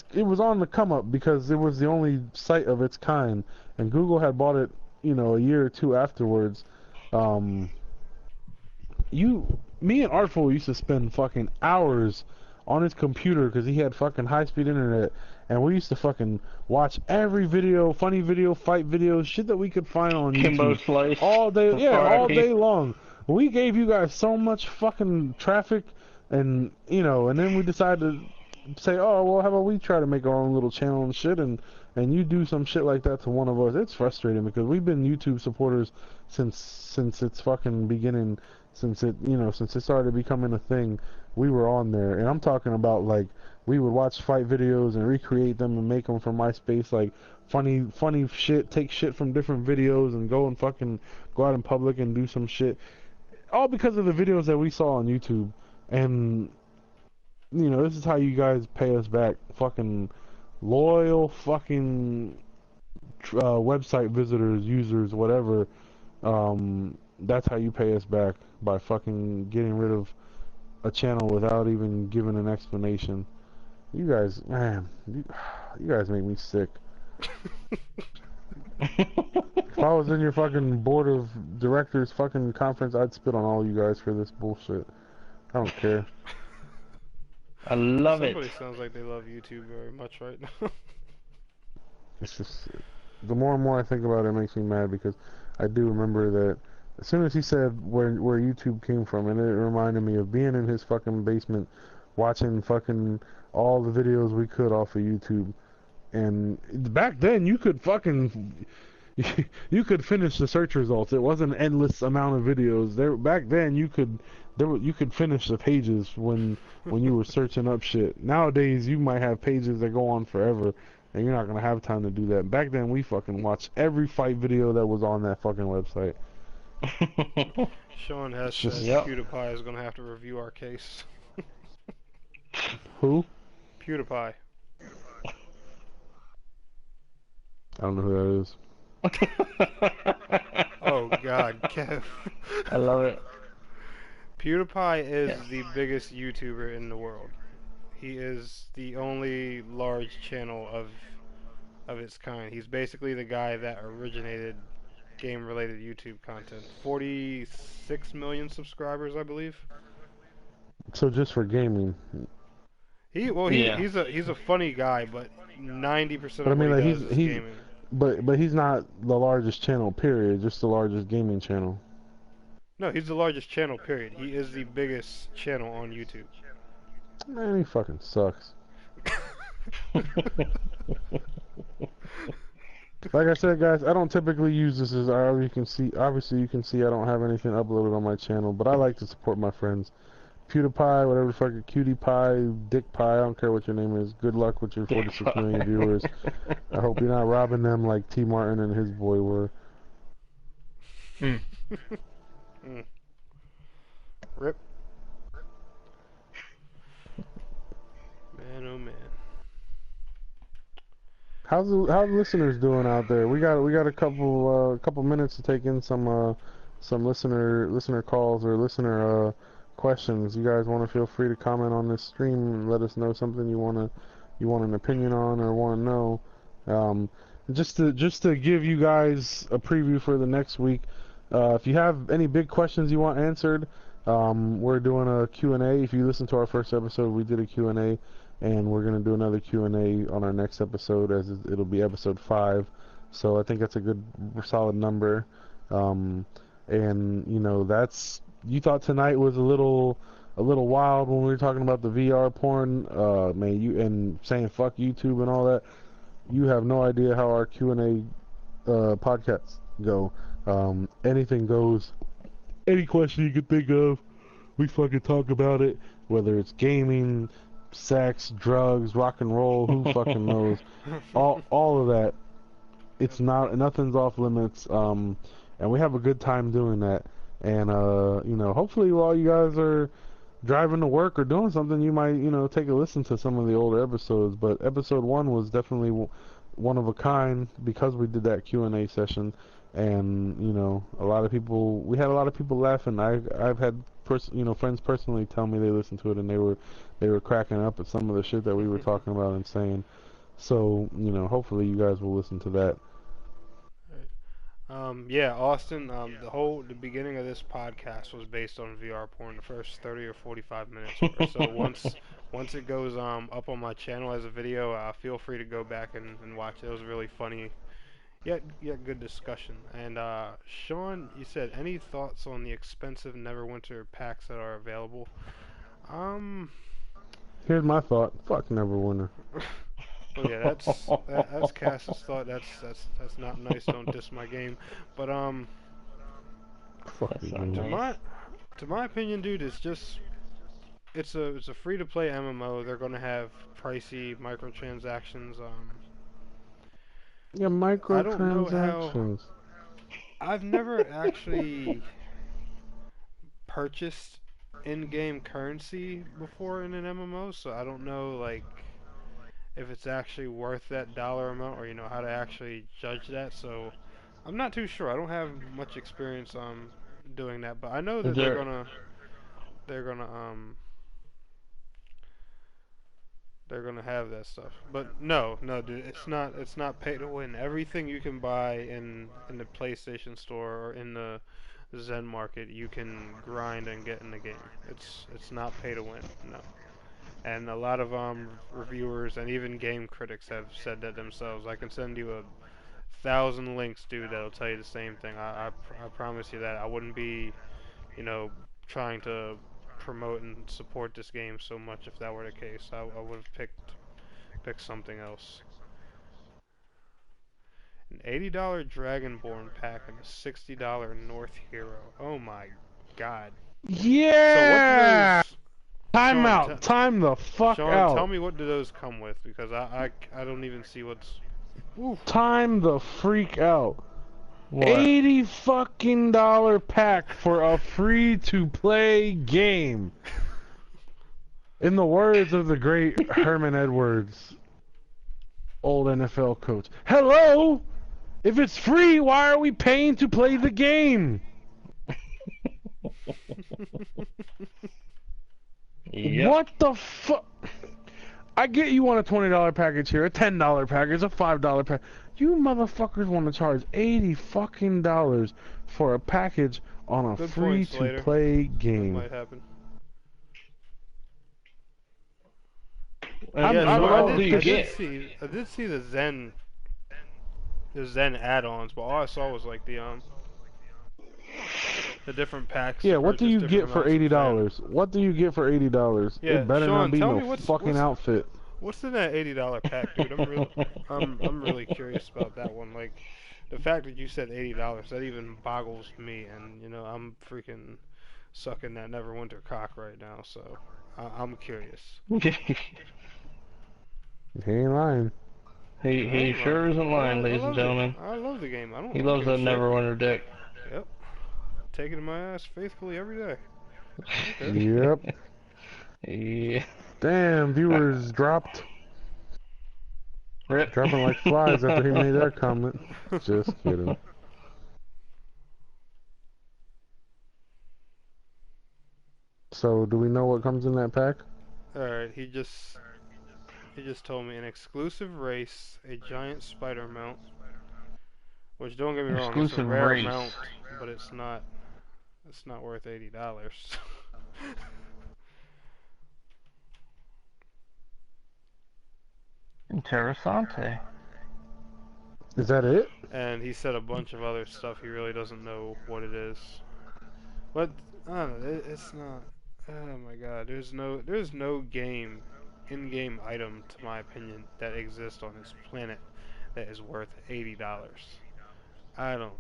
the come up because it was the only site of its kind, and Google had bought it, a year or two afterwards. Me and Artful used to spend fucking hours on his computer because he had fucking high-speed internet, and we used to fucking watch every video, funny video, fight videos, shit that we could find on Kimbo YouTube Slice. all day, all day long. We gave you guys so much fucking traffic, and and then we decided to say, oh well, how about we try to make our own little channel and shit, and you do some shit like that to one of us. It's frustrating because we've been YouTube supporters since its fucking beginning, since it started becoming a thing. We were on there, and I'm talking about like we would watch fight videos and recreate them and make them for MySpace, like funny shit, take shit from different videos and go out in public and do some shit, all because of the videos that we saw on YouTube. And this is how you guys pay us back, fucking loyal fucking website visitors, users, whatever. That's how you pay us back, by fucking getting rid of a channel without even giving an explanation. You guys, man, you guys make me sick. If I was in your fucking board of directors fucking conference, I'd spit on all you guys for this bullshit. I don't care. I love Somebody it. sounds like they love YouTube very much right now. It's just, the more and more I think about it, it makes me mad, because I do remember that as soon as he said where YouTube came from, and it reminded me of being in his fucking basement watching fucking all the videos we could off of YouTube. And back then you could fucking, you could finish the search results. It wasn't an endless amount of videos. There back then you could finish the pages when you were searching up shit. Nowadays you might have pages that go on forever and you're not gonna have time to do that. Back then we fucking watched every fight video that was on that fucking website. Sean has It's said just Yep. PewDiePie is gonna have to review our case. who? PewDiePie. I don't know who that is. Oh God, Kev. I love it. PewDiePie Yeah. is the biggest YouTuber in the world. He is the only large channel of its kind. He's basically the guy that originated game-related YouTube content. 46 million subscribers, I believe. So just for gaming. Yeah. He's a funny guy, but 90% But I of what mean he like does is he's gaming. but he's not the largest channel period, just the largest gaming channel. No, he's the largest channel, period. He is the biggest channel on YouTube. Man, he fucking sucks. Like I said, guys, I don't typically use this as you can see. Obviously, you can see I don't have anything uploaded on my channel, but I like to support my friends. PewDiePie, whatever the fuck, Cutie Pie, Dick Pie, I don't care what your name is. Good luck with your 46 million viewers. I hope you're not robbing them like T. Martin and his boy were. Mm. Mm. Rip. Man, oh man. How's the listeners doing out there? We got a couple minutes to take in some listener calls or listener questions. You guys want to feel free to comment on this stream and let us know something you want an opinion on or want to know. Um, just to give you guys a preview for the next week. If you have any big questions you want answered, we're doing a Q&A. If you listen to our first episode, we did a Q&A. And we're going to do another Q&A on our next episode, as it'll be episode 5. So I think that's a good, solid number. And you know, you thought tonight was a little wild when we were talking about the VR porn, man. You and saying fuck YouTube and all that. You have no idea how our Q&A podcasts go. Anything goes. Any question you could think of, we fucking talk about it. Whether it's gaming, sex, drugs, rock and roll, who fucking knows? All of that. It's not nothing's off limits. And we have a good time doing that. And you know, hopefully while you guys are driving to work or doing something, you might, you know, take a listen to some of the older episodes. But episode 1 was definitely one of a kind because we did that Q&A session. And you know, we had a lot of people laughing. I've had friends personally tell me they listened to it and they were cracking up at some of the shit that we were talking about and saying. So, you know, hopefully you guys will listen to that. Yeah, Austin. The beginning of this podcast was based on VR porn. The first 30 or 45 minutes were. So once it goes up on my channel as a video, feel free to go back and watch it. It was really funny. Yet good discussion. And Sean, you said any thoughts on the expensive Neverwinter packs that are available? Here's my thought. Fuck Neverwinter. Oh yeah, that's Cass's thought. That's not nice. Don't diss my game. But Fuck That's you, not man. nice. to my opinion, dude, it's a free to play MMO. They're gonna have pricey microtransactions. Yeah, I don't know how. microtransactions. I've never actually purchased in-game currency before in an MMO, so I don't know like if it's actually worth that dollar amount or how to actually judge that. So I'm not too sure. I don't have much experience doing that, but I know Is that there they're gonna they're gonna have that stuff. But no, dude, it's not pay to win. Everything you can buy in the PlayStation Store or in the Zen Market, you can grind and get in the game. It's not pay to win. No. And a lot of reviewers and even game critics have said that themselves. I can send you 1,000 links, dude, that'll tell you the same thing. I promise you that. I wouldn't be, trying to promote and support this game so much if that were the case. I would have picked something else. $80 Dragonborn pack and a $60 North Hero. Oh my god. Yeah! So what do those... Time Sean, out. Time the fuck Sean, tell out. me what do those come with, because I don't even see what's... Oof. Time the freak out. What? $80 fucking pack for a free-to-play game. In the words of the great Herman Edwards, old NFL coach. Hello? If it's free, why are we paying to play the game? Yep. What the fuck? I get you want a $20 package here, a $10 package, a $5 package. You motherfuckers want to charge $80 fucking for a package on a Good point, free-to-play That game. might happen. And Yeah, what so else do you get? I did see the Zen add-ons, but all I saw was like the different packs. Yeah, what do you different get for amounts of $80? What do you get for $80? Yeah, It better Sean, not be tell no me fucking outfit. What's in that $80 pack, dude? I'm really curious about that one. Like, the fact that you said $80, that even boggles me. And you know, I'm freaking sucking that Neverwinter cock right now, so I'm curious. He ain't lying. He sure isn't lying, ladies and gentlemen. I love the game. He loves that Neverwinter dick. Yep. Take it in my ass faithfully every day. Okay. Yep. Yeah. Damn, viewers dropped. Rip. Dropping like flies after he made that comment. Just kidding. So, do we know what comes in that pack? Alright, he just told me an exclusive race, a giant spider mount, which, don't get me wrong, it's a Exclusive rare race. mount, but it's not worth $80. Interessante. Is that it? And he said a bunch of other stuff. He really doesn't know what it is. But I don't know. It's not. Oh my god. There's no game, in-game item, to my opinion, that exists on this planet that is worth $80. I don't.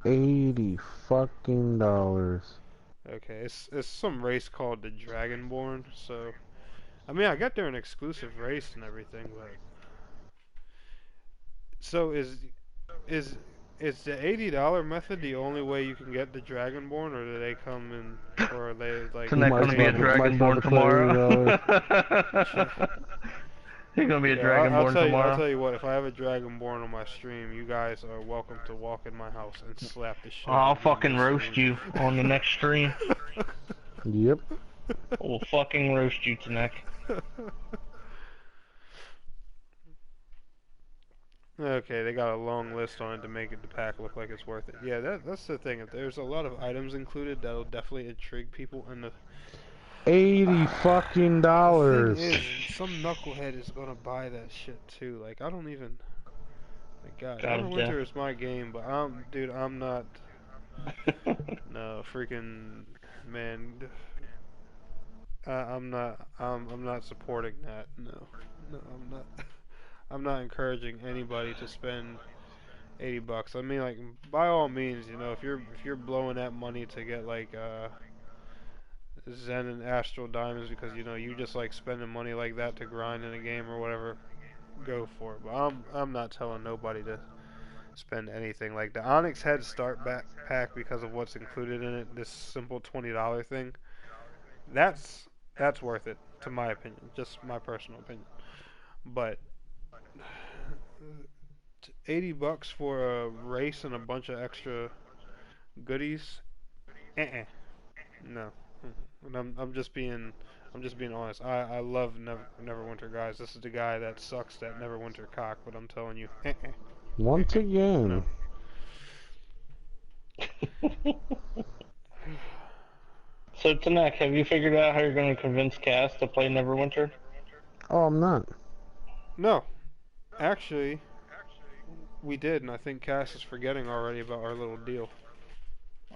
$80 fucking dollars. Okay, it's some race called the Dragonborn. So, I mean, I got there an exclusive race and everything, but. So is the $80 method the only way you can get the Dragonborn, or do they come in, or are they like? Isn't that going to be a Dragonborn tomorrow? He's going to be a Dragonborn tomorrow. I'll tell you what, if I have a Dragonborn on my stream, you guys are welcome to walk in my house and slap the shit. I'll fucking roast you on the next stream. Yep. We'll fucking roast you, Tanek. Okay, they got a long list on it to make the pack look like it's worth it. Yeah, that's the thing. There's a lot of items included that'll definitely intrigue people, and the $80 fucking dollars. thing is, some knucklehead is gonna buy that shit too. Like, I don't even. Like, God, Neverwinter is my game, but dude, I'm not. No, freaking man. I'm not supporting that. No, I'm not. I'm not encouraging anybody to spend $80. I mean, like, by all means, you know, if you're blowing that money to get like Zen and Astral Diamonds because you know you just like spending money like that to grind in a game or whatever, go for it. But I'm not telling nobody to spend anything. Like the Onyx Head Start pack, because of what's included in it, this simple $20 thing, that's worth it, to my opinion, just my personal opinion. But $80 for a race and a bunch of extra goodies, no. And I'm just being honest. I love Neverwinter, guys. This is the guy that sucks that Neverwinter cock, but I'm telling you, Once again. No. So, Tanek, have you figured out how you're going to convince Cass to play Neverwinter? Oh, I'm not. No. Actually, we did, and I think Cass is forgetting already about our little deal.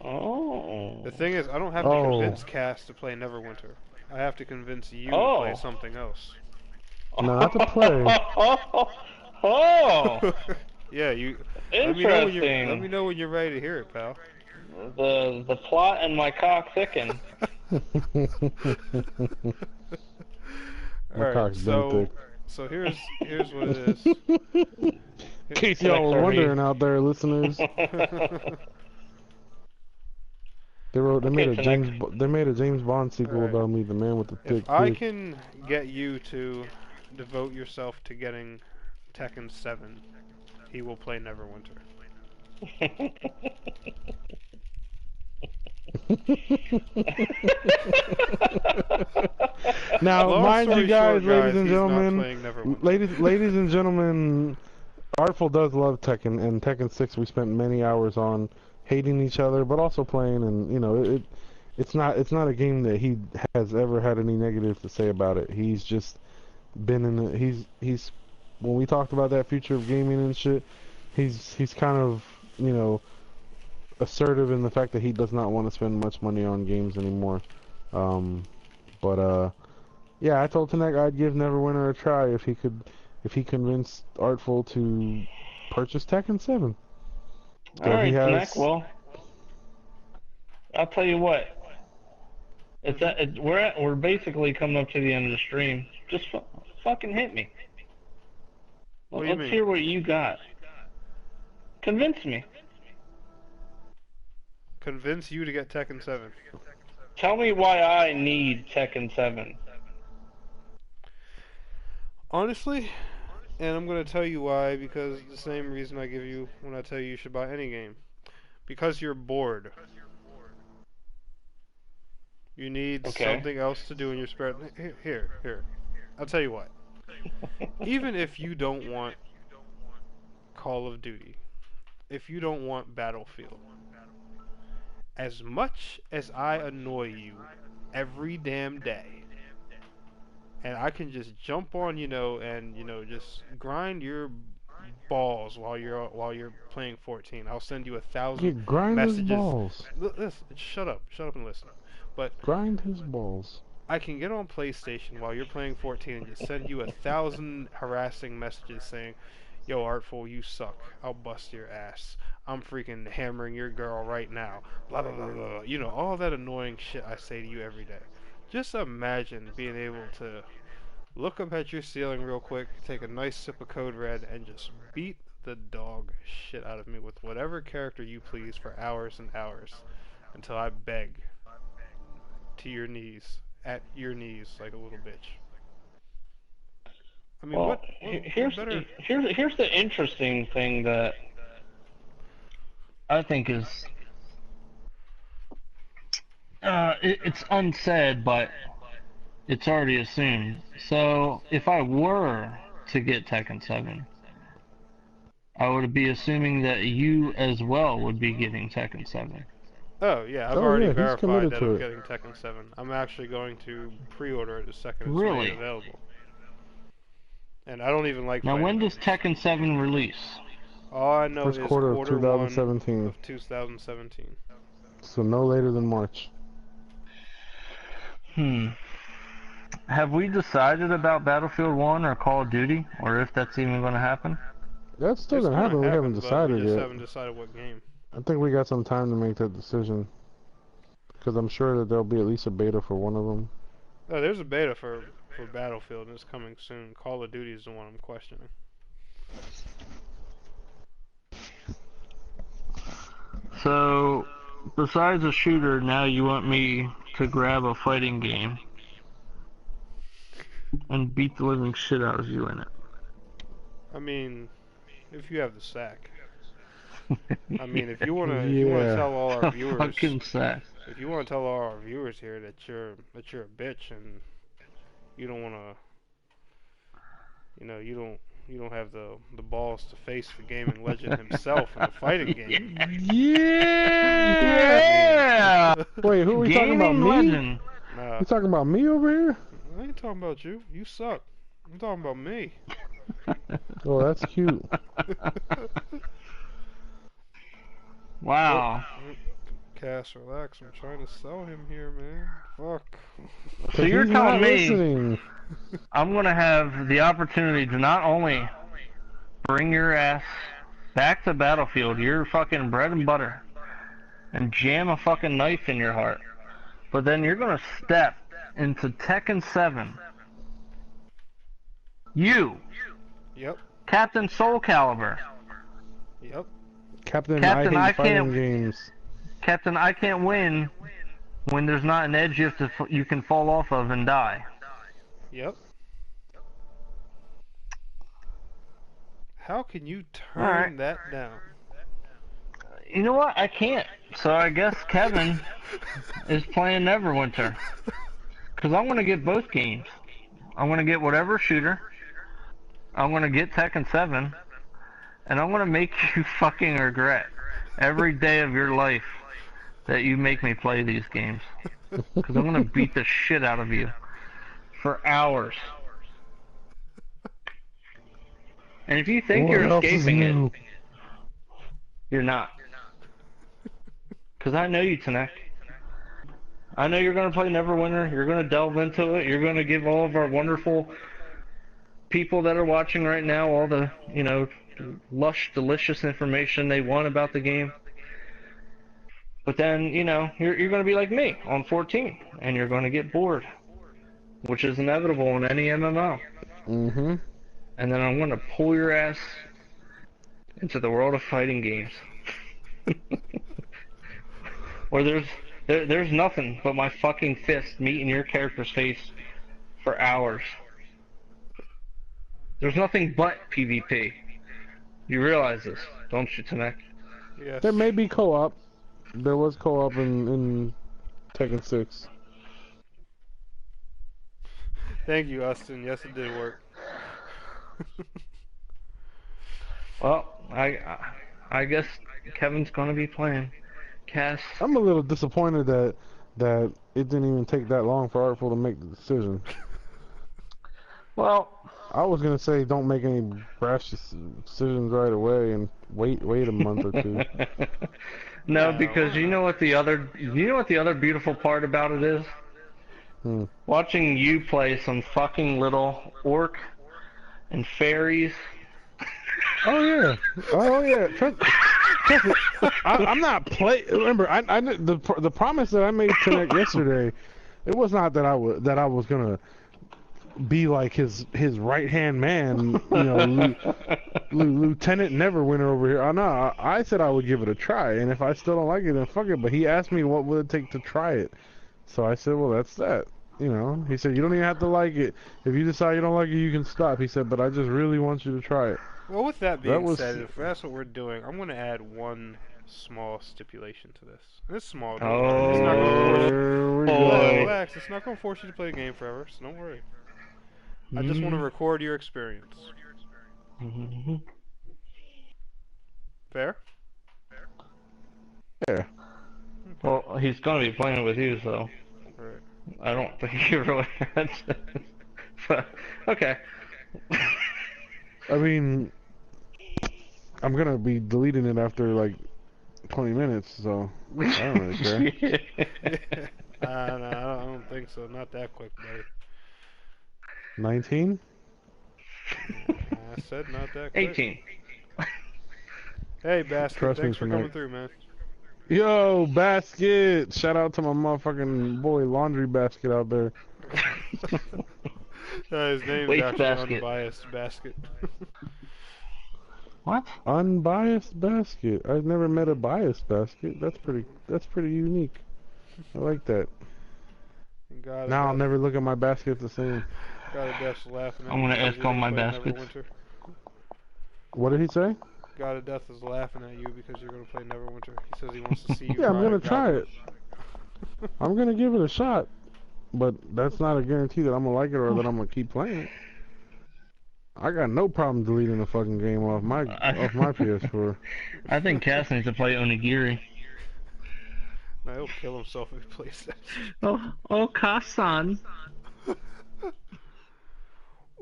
Oh. The thing is, I don't have to convince Cass to play Neverwinter. I have to convince you to play something else. Not to play. Oh. Yeah, you. Interesting. Let me know when you're ready to hear it, pal. The plot and my cock thicken. My cock's been thick. So here's what it is. In case y'all was wondering out there, listeners, they made a James Bond sequel about me, the man with the thick If I dick. can get you to devote yourself to getting Tekken 7, he will play Neverwinter. Now, mind you guys, ladies and ladies and gentlemen, Artful does love Tekken, and Tekken 6 we spent many hours on hating each other, but also playing, and you know, it's not a game that he has ever had any negative to say about it. He's just been in the, he's when we talked about that future of gaming and shit, he's kind of, you know, assertive in the fact that he does not want to spend much money on games anymore. Yeah, I told Tanek I'd give Neverwinter a try if he convinced Artful to purchase Tekken 7. Alright, Tanek, well, I'll tell you what. We're basically coming up to the end of the stream. Just fucking hit me. Let's hear what you got. Convince me. Convince you to get Tekken 7. Tell me why I need Tekken 7. Honestly, and I'm going to tell you why, because the same reason I give you when I tell you should buy any game. Because you're bored. You need something else to do in your spare time. Here. I'll tell you what. Even if you don't want Call of Duty, if you don't want Battlefield, as much as I annoy you every damn day, and I can just jump on, and just grind your balls while you're playing 14. I'll send you 1,000 grind messages. His balls. Listen, shut up and listen. But grind his balls. I can get on PlayStation while you're playing 14 and just send you 1,000 harassing messages saying, "Yo, Artful, you suck. I'll bust your ass. I'm freaking hammering your girl right now." Blah, blah, blah, blah. You know, all that annoying shit I say to you every day. Just imagine being able to look up at your ceiling real quick, take a nice sip of Code Red, and just beat the dog shit out of me with whatever character you please for hours and hours until I beg to your knees, at your knees, like a little bitch. I mean, well, here's the interesting thing that I think is it's unsaid, but it's already assumed. So if I were to get Tekken 7, I would be assuming that you as well would be getting Tekken 7. Oh yeah, I've already verified that I'm getting Tekken 7. I'm actually going to pre-order it the second it's made available. And I don't even like. Now, when does Tekken 7 release? All I know is quarter of 2017. Of 2017. So no later than March. Have we decided about Battlefield 1 or Call of Duty, or if that's even going to happen? That's still going to happen. We haven't decided yet. We just haven't decided what game. I think we got some time to make that decision. Because I'm sure that there'll be at least a beta for one of them. Oh, there's a beta for Battlefield, and it's coming soon. Call of Duty is the one I'm questioning. So, besides a shooter, now you want me to grab a fighting game and beat the living shit out of you in it. I mean, if you have the sack. I mean, if you wanna tell all our viewers, fucking sack. If you wanna tell all our viewers here that you're a bitch and you don't wanna, you don't have the balls to face the gaming legend himself in a fighting game. Yeah. Wait, who are we talking about? Me? You talking about me over here? I ain't talking about you. You suck. I'm talking about me. Oh, that's cute. Wow. Cass, relax. I'm trying to sell him here, man. Fuck. So you're telling me I'm going to have the opportunity to not only bring your ass back to Battlefield, your fucking bread and butter, and jam a fucking knife in your heart. But then you're gonna step into Tekken 7. You, Yep. Captain Soul Calibur. Yep. Captain, Captain, I I hate fighting can't- games. Captain, I can't win when there's not an edge you can fall off of and die. Yep. How can you turn Alright. that down? You know what? I can't. So I guess Kevin is playing Neverwinter. Because I'm going to get both games. I'm going to get whatever shooter. I'm going to get Tekken 7. And I'm going to make you fucking regret every day of your life that you make me play these games. Because I'm going to beat the shit out of you for hours. And if you think What you're else is escaping new? it, you're not. Because I know you, Tanek. I know you're going to play Neverwinter. You're going to delve into it. You're going to give all of our wonderful people that are watching right now all the, you know, lush, delicious information they want about the game. But then, you know, you're going to be like me on 14, and you're going to get bored, which is inevitable in any MMO. Mm-hmm. And then I'm going to pull your ass into the world of fighting games. Where there's nothing but my fucking fist meeting your character's face for hours. There's nothing but PvP. You realize this, don't you, Tanek? Yes. There may be co-op. There was co-op in Tekken 6. Thank you, Austin. Yes, it did work. Well, I guess Kevin's gonna be playing. Cass. I'm a little disappointed that it didn't even take that long for Artful to make the decision. Well, I was gonna say don't make any rash decisions right away and wait a month or two. no, No, because why you know what the other beautiful part about it is? Hmm. Watching you play some fucking little orc and fairies. Oh yeah. Trust me. I'm not play. Remember, the promise that I made to Nick yesterday. It was not that I was gonna be like his right hand man. You know, Lieutenant Neverwinter over here. I know. I said I would give it a try, and if I still don't like it, then fuck it. But he asked me what would it take to try it, so I said, well, that's that. You know, he said you don't even have to like it. If you decide you don't like it, you can stop. He said, but I just really want you to try it. Well, with that being was- said, if that's what we're doing, I'm going to add one small stipulation to this. And it's small. Don't Oh, worry. It's not going to force you. Here we boy. go. Relax. It's not going to force you to play the game forever, so don't worry. I just want to record your experience. Mm-hmm. Fair? Yeah. Well, he's gonna be playing with you, so Right. I don't think you really had to. But, okay. I mean, I'm gonna be deleting it after like 20 minutes, so I don't really care. No, I don't think so. Not that quick, buddy. 19? I said not that quick. 18. Hey, Basket, Trust me, thanks for coming tonight. through, man. Yo, Basket! Shout out to my motherfucking boy Laundry Basket out there. His name's Waste actually Basket. Unbiased Basket. What? Unbiased Basket. I've never met a biased Basket. That's pretty unique. I like that. God, Now I'll never look at my basket the same. God of Death's laughing at I'm you gonna because ask you're all my play baskets. Neverwinter. What did he say? God of Death is laughing at you because you're going to play Neverwinter. He says he wants to see you. Yeah, I'm ride gonna a try goblin. it. I'm gonna give it a shot, but that's not a guarantee that I'm gonna like it or that I'm gonna keep playing it. I got no problem deleting the fucking game off my PS4. I think Cass needs to play Onigiri. No, he'll kill himself if he plays that. Oh, Kasan.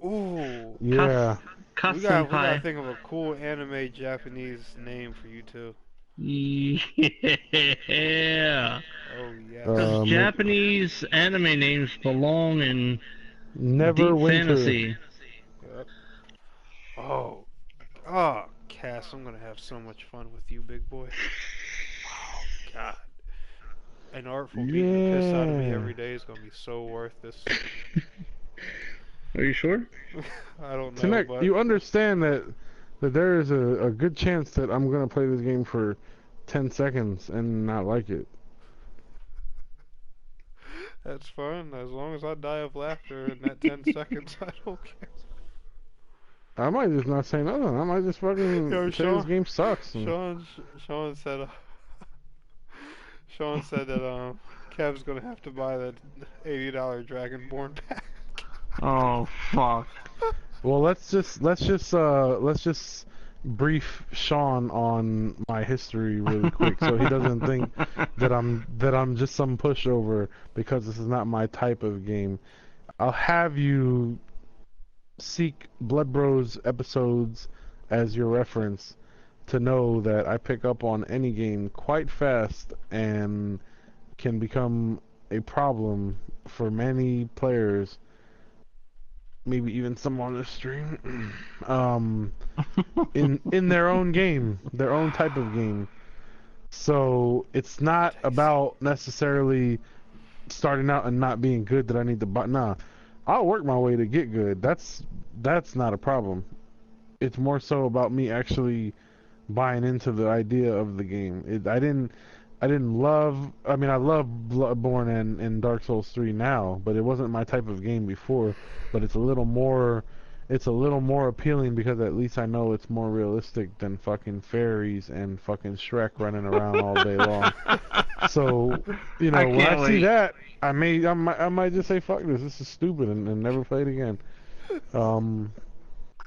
Ooh. Yeah. We gotta Kasenpai. think of a cool anime Japanese name for you too. Yeah. Oh yeah. Because Um, Japanese anime names belong in deep Neverwinter. fantasy. Yep. Oh. Oh, Cass, I'm gonna have so much fun with you, big boy. Oh God. An artful beating the piss out of me every day is gonna be so worth this. Are you sure? I don't know, Tanek, but you understand that there is a good chance that I'm gonna play this game for 10 seconds and not like it. that's fine. As long as I die of laughter in that 10 seconds, I don't care. I might just not say nothing. I might just Yo, fucking say this game sucks. Sean said, Sean said that Kev's gonna have to buy that $80 Dragonborn pack. Oh fuck. Well, let's just brief Sean on my history really quick, so he doesn't think that I'm just some pushover because this is not my type of game. I'll have you seek Blood Bros episodes as your reference to know that I pick up on any game quite fast and can become a problem for many players, maybe even some on the stream, in their own game, their own type of game. So it's not about necessarily starting out and not being good that I need to buy. Nah, I'll work my way to get good. That's not a problem. It's more so about me actually buying into the idea of the game. I didn't love. I mean, I love Bloodborne and Dark Souls 3 now, but it wasn't my type of game before. But it's a little more. It's a little more appealing because at least I know it's more realistic than fucking fairies and fucking Shrek running around all day long. So, you know, when I see that, I might just say fuck this. This is stupid and never play it again.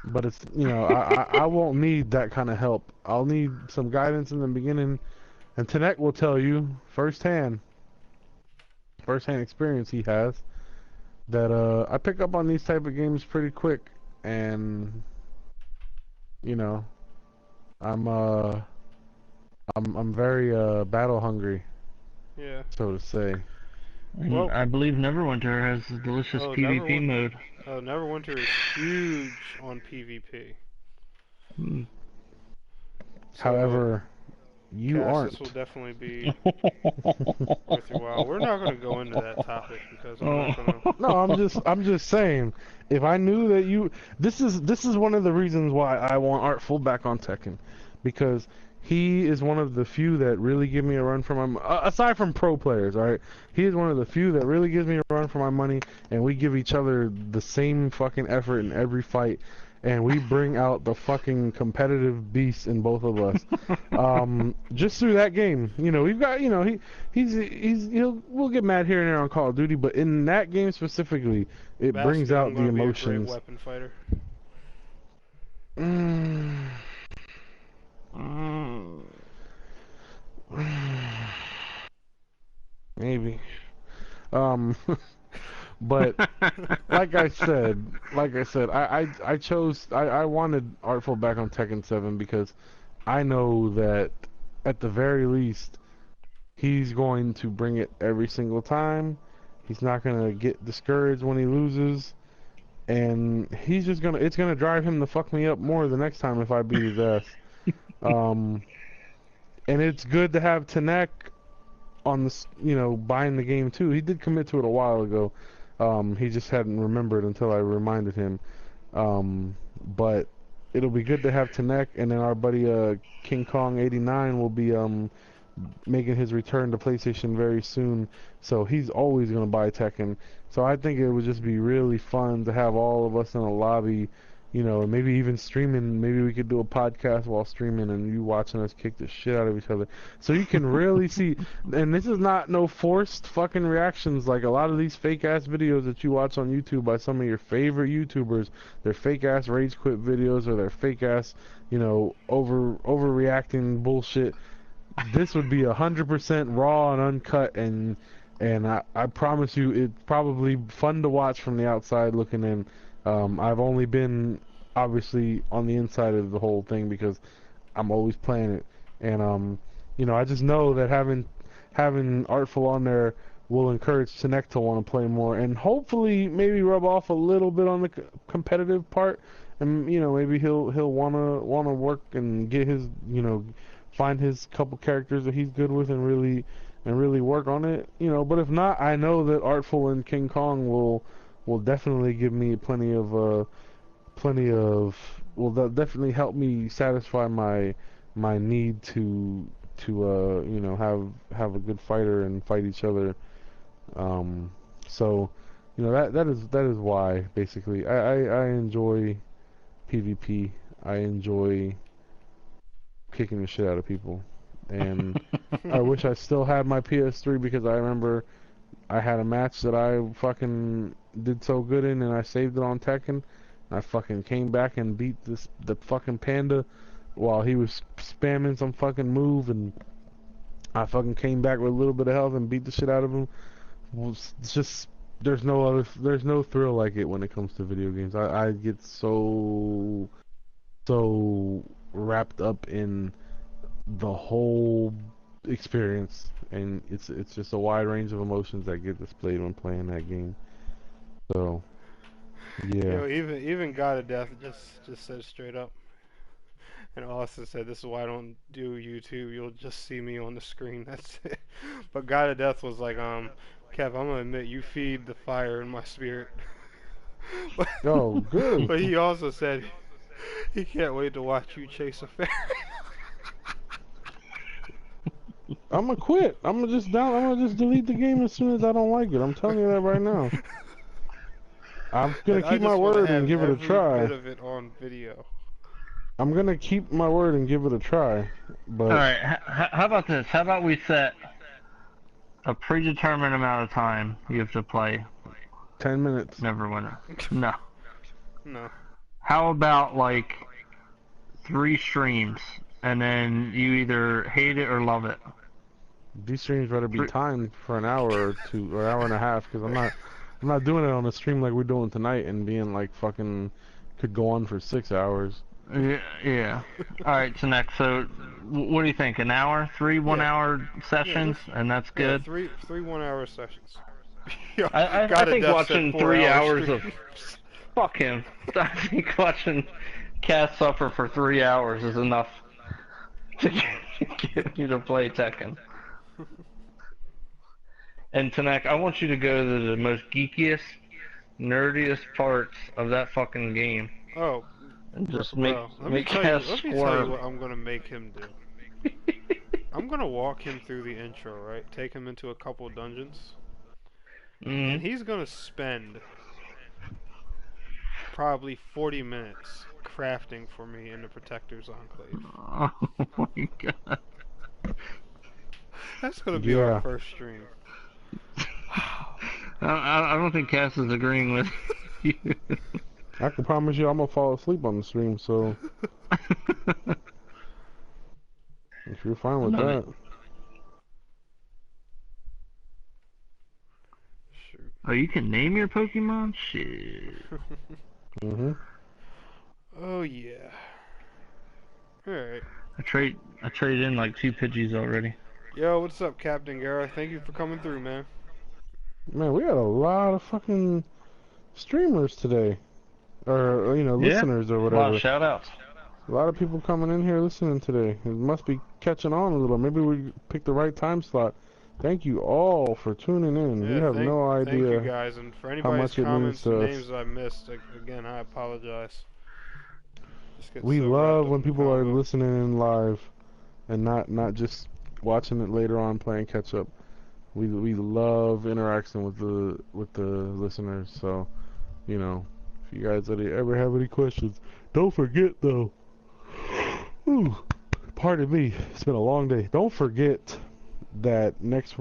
But it's, you know, I won't need that kind of help. I'll need some guidance in the beginning, and Tanek will tell you firsthand experience he has that I pick up on these type of games pretty quick, and you know, I'm very battle hungry, Yeah. so to say. Well, I believe Neverwinter has a delicious PvP mode. Neverwinter is huge on PvP. Hmm. So, However, you Cass, aren't. this will definitely be worth your while. We're not going to go into that topic because I'm not going to. No, I'm just saying. If I knew that you, this is one of the reasons why I want Artful back on Tekken, because he is one of the few that really give me a run for my aside from pro players. All right, he is one of the few that really gives me a run for my money, and we give each other the same fucking effort in every fight. And we bring out the fucking competitive beast in both of us. Just through that game, you know, we've got, you know, we'll get mad here and there on Call of Duty, but in that game specifically, it brings out the emotions. Be a great weapon fighter. Maybe. But like I said, I wanted Artful back on Tekken 7 because I know that at the very least he's going to bring it every single time. He's not going to get discouraged when he loses, and it's going to drive him to fuck me up more the next time if I beat his ass. And it's good to have Tanek on this, you know, buying the game too. He did commit to it a while ago. He just hadn't remembered until I reminded him. But it'll be good to have Tanek, and then our buddy King Kong 89 will be making his return to PlayStation very soon. So he's always gonna buy Tekken. So I think it would just be really fun to have all of us in a lobby, you know, maybe even streaming. Maybe we could do a podcast while streaming and you watching us kick the shit out of each other. So you can really see, and this is not no forced fucking reactions like a lot of these fake ass videos that you watch on YouTube by some of your favorite YouTubers. They're fake ass rage quit videos or they're fake ass, you know, overreacting bullshit. This would be 100% raw and uncut, and I promise you it's probably fun to watch from the outside looking in. I've only been obviously on the inside of the whole thing because I'm always playing it, and you know, I just know that having Artful on there will encourage Tanek to want to play more, and hopefully maybe rub off a little bit on the competitive part, and maybe he'll wanna work and get his find his couple characters that he's good with and really work on it. But if not, I know that Artful and King Kong will definitely give me plenty of will definitely help me satisfy my need to have a good fighter and fight each other. So that is why basically I enjoy PvP. I enjoy kicking the shit out of people, and I wish I still had my PS3 because I remember I had a match that I fucking did so good in, and I saved it on Tekken. I fucking came back and beat the fucking panda while he was spamming some fucking move, and I fucking came back with a little bit of health and beat the shit out of him. It's just there's no thrill like it when it comes to video games. I get so wrapped up in the whole experience, and it's just a wide range of emotions that get displayed when playing that game. So yeah. Yo, even God of Death just said straight up. And Austin said, "This is why I don't do YouTube. You'll just see me on the screen. That's it." But God of Death was like, Kev, I'm gonna admit you feed the fire in my spirit. but, Oh, good. but he also said he can't wait to watch you chase a fairy. I'm gonna quit. I'm gonna just delete the game as soon as I don't like it. I'm telling you that right now. I'm gonna keep my word and give it a try. Bit of it on video. I'm gonna keep my word and give it a try. But all right, how about this? How about we set a predetermined amount of time you have to play 10 minutes. Neverwinter? No. No. How about like 3 streams, and then you either hate it or love it? These streams better be timed for an hour or two or hour and a half, because I'm not doing it on a stream like we're doing tonight and being like fucking could go on for 6 hours. Yeah. All right, so next. So, what do you think? An hour? 3 1-hour sessions, and that's good. Yeah, three 1-hour sessions. I think watching 3 hours of fuck him. I think watching Cass suffer for 3 hours is enough to get you to play Tekken. And Tanak, I want you to go to the most geekiest, nerdiest parts of that fucking game. Oh. And just Bro, make Cass let me tell you what I'm gonna make him do. I'm gonna walk him through the intro, right? Take him into a couple dungeons. And he's gonna spend probably 40 minutes crafting for me in the Protector's Enclave. Oh my god. That's gonna be our first stream. I don't think Cass is agreeing with you. I can promise you I'm gonna fall asleep on the stream, so if you're fine with that. Shoot. Oh, you can name your Pokemon? Shit. Oh yeah. Alright. I traded in like 2 Pidgeys already. Yo, what's up, Captain Gara? Thank you for coming through, man. Man, we had a lot of fucking streamers today. Or, listeners or whatever. A lot of shout-outs. A lot of people coming in here listening today. It must be catching on a little. Maybe we picked the right time slot. Thank you all for tuning in. Yeah, you have no idea. Thank you guys, and for anybody's comments and names I missed, again, I apologize. We love when people are listening in live and not just watching it later on playing catch up. We love interacting with the listeners. So, if you guys ever have any questions, don't forget though. Pardon me, it's been a long day. Don't forget that next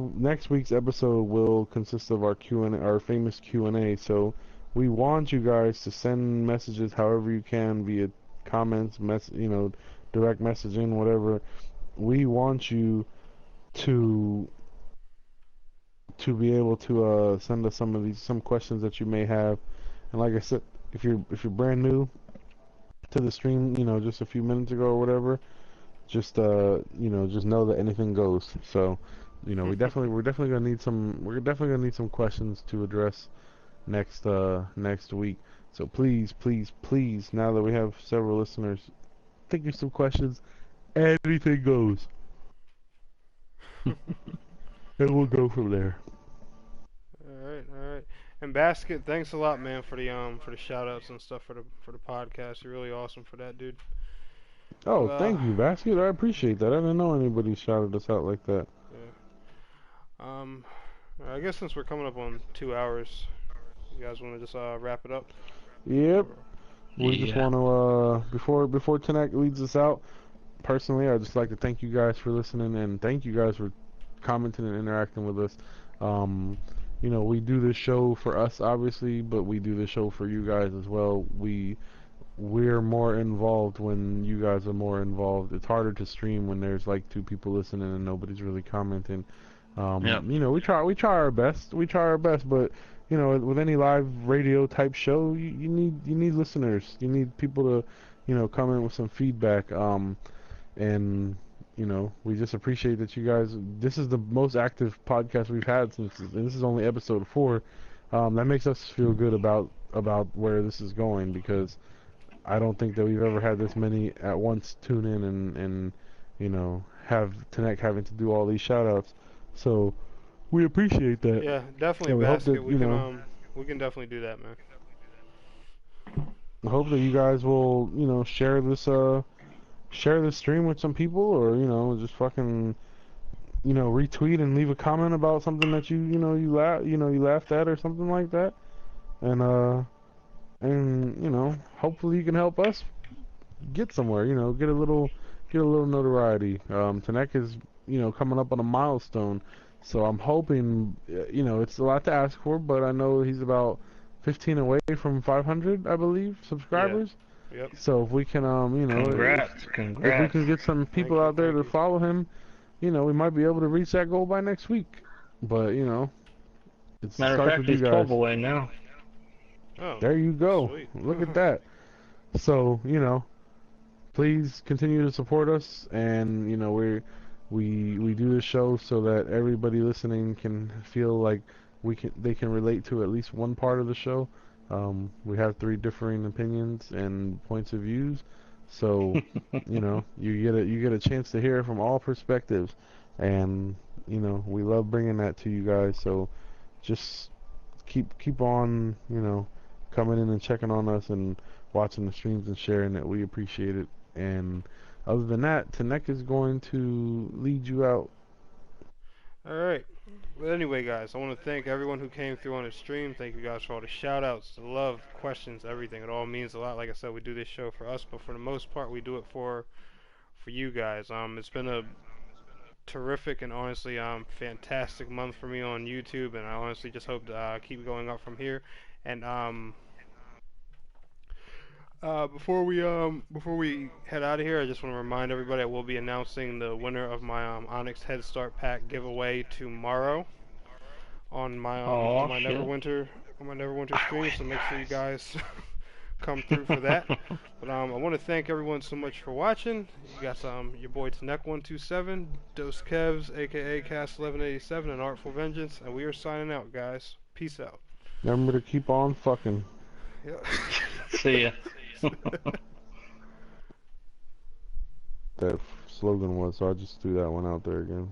week's episode will consist of our Q&A, our famous Q&A. So we want you guys to send messages however you can via comments, direct messaging, whatever. We want you to be able to send us some questions that you may have. And like I said, if you're brand new to the stream, just a few minutes ago or whatever, just just know that anything goes. So, we're definitely gonna need some questions to address next week. So please, please, please, now that we have several listeners, think of some questions. Anything goes. And we'll go from there. Alright, alright. And Basket, thanks a lot, man, for the shout outs and stuff for the podcast. You're really awesome for that, dude. Oh, Well, thank you, Basket. I appreciate that. I didn't know anybody shouted us out like that. yeah. I guess since we're coming up on 2 hours, you guys want to just wrap it up? Yep. Or- We just Yeah. want to, before Tanek leads us out, personally, I'd just like to thank you guys for listening and thank you guys for commenting and interacting with us. Um, we do this show for us, obviously, but we do this show for you guys as well. We're more involved when you guys are more involved. It's harder to stream when there's like two people listening and nobody's really commenting. Yep. We try our best. We try our best, but with any live radio type show, you need listeners. You need people to, come in with some feedback. And we just appreciate that you guys. This is the most active podcast we've had since, and this is only episode 4. That makes us feel good about where this is going, because I don't think that we've ever had this many at once tune in and have Tanek having to do all these shout outs. So we appreciate that. Yeah, definitely, And we hope Basket. that, We can definitely do that, man. I hope that you guys will, share this stream with some people, or, just fucking, retweet and leave a comment about something that you laughed at or something like that. And hopefully you can help us get somewhere, get a little notoriety. Tanek is, coming up on a milestone, so I'm hoping, it's a lot to ask for, but I know he's about 15 away from 500, I believe, subscribers. Yep. So if we can, Congrats. if we can get some people you, out there thank to you. follow him, we might be able to reach that goal by next week. But it Matter of starts fact, with you he's guys. 12 away now. Oh, There you go. sweet. Look at that. So, please continue to support us, and we do this show so that everybody listening can feel like they can relate to at least one part of the show. We have 3 differing opinions and points of views, so you get a chance to hear it from all perspectives, and we love bringing that to you guys. So just keep on coming in and checking on us and watching the streams and sharing it. We appreciate it. And other than that, Tanek is going to lead you out. Alright. Well, anyway, guys, I want to thank everyone who came through on the stream. Thank you guys for all the shout outs, the love, questions, everything. It all means a lot. Like I said, we do this show for us, but for the most part, we do it for you guys. It's been a terrific and honestly fantastic month for me on YouTube, and I honestly just hope to keep going up from here. And before we head out of here, I just want to remind everybody I will be announcing the winner of my Onyx Head Start Pack giveaway tomorrow on my Oh, on my shit. Neverwinter stream. So make sure you guys come through for that. But I want to thank everyone so much for watching. You got your boy Tanek127, Dos Kevs, aka Cast1187, and Artful Vengeance, and we are signing out, guys. Peace out. Remember to keep on fucking. Yeah. See ya. That slogan was, so I just threw that one out there again.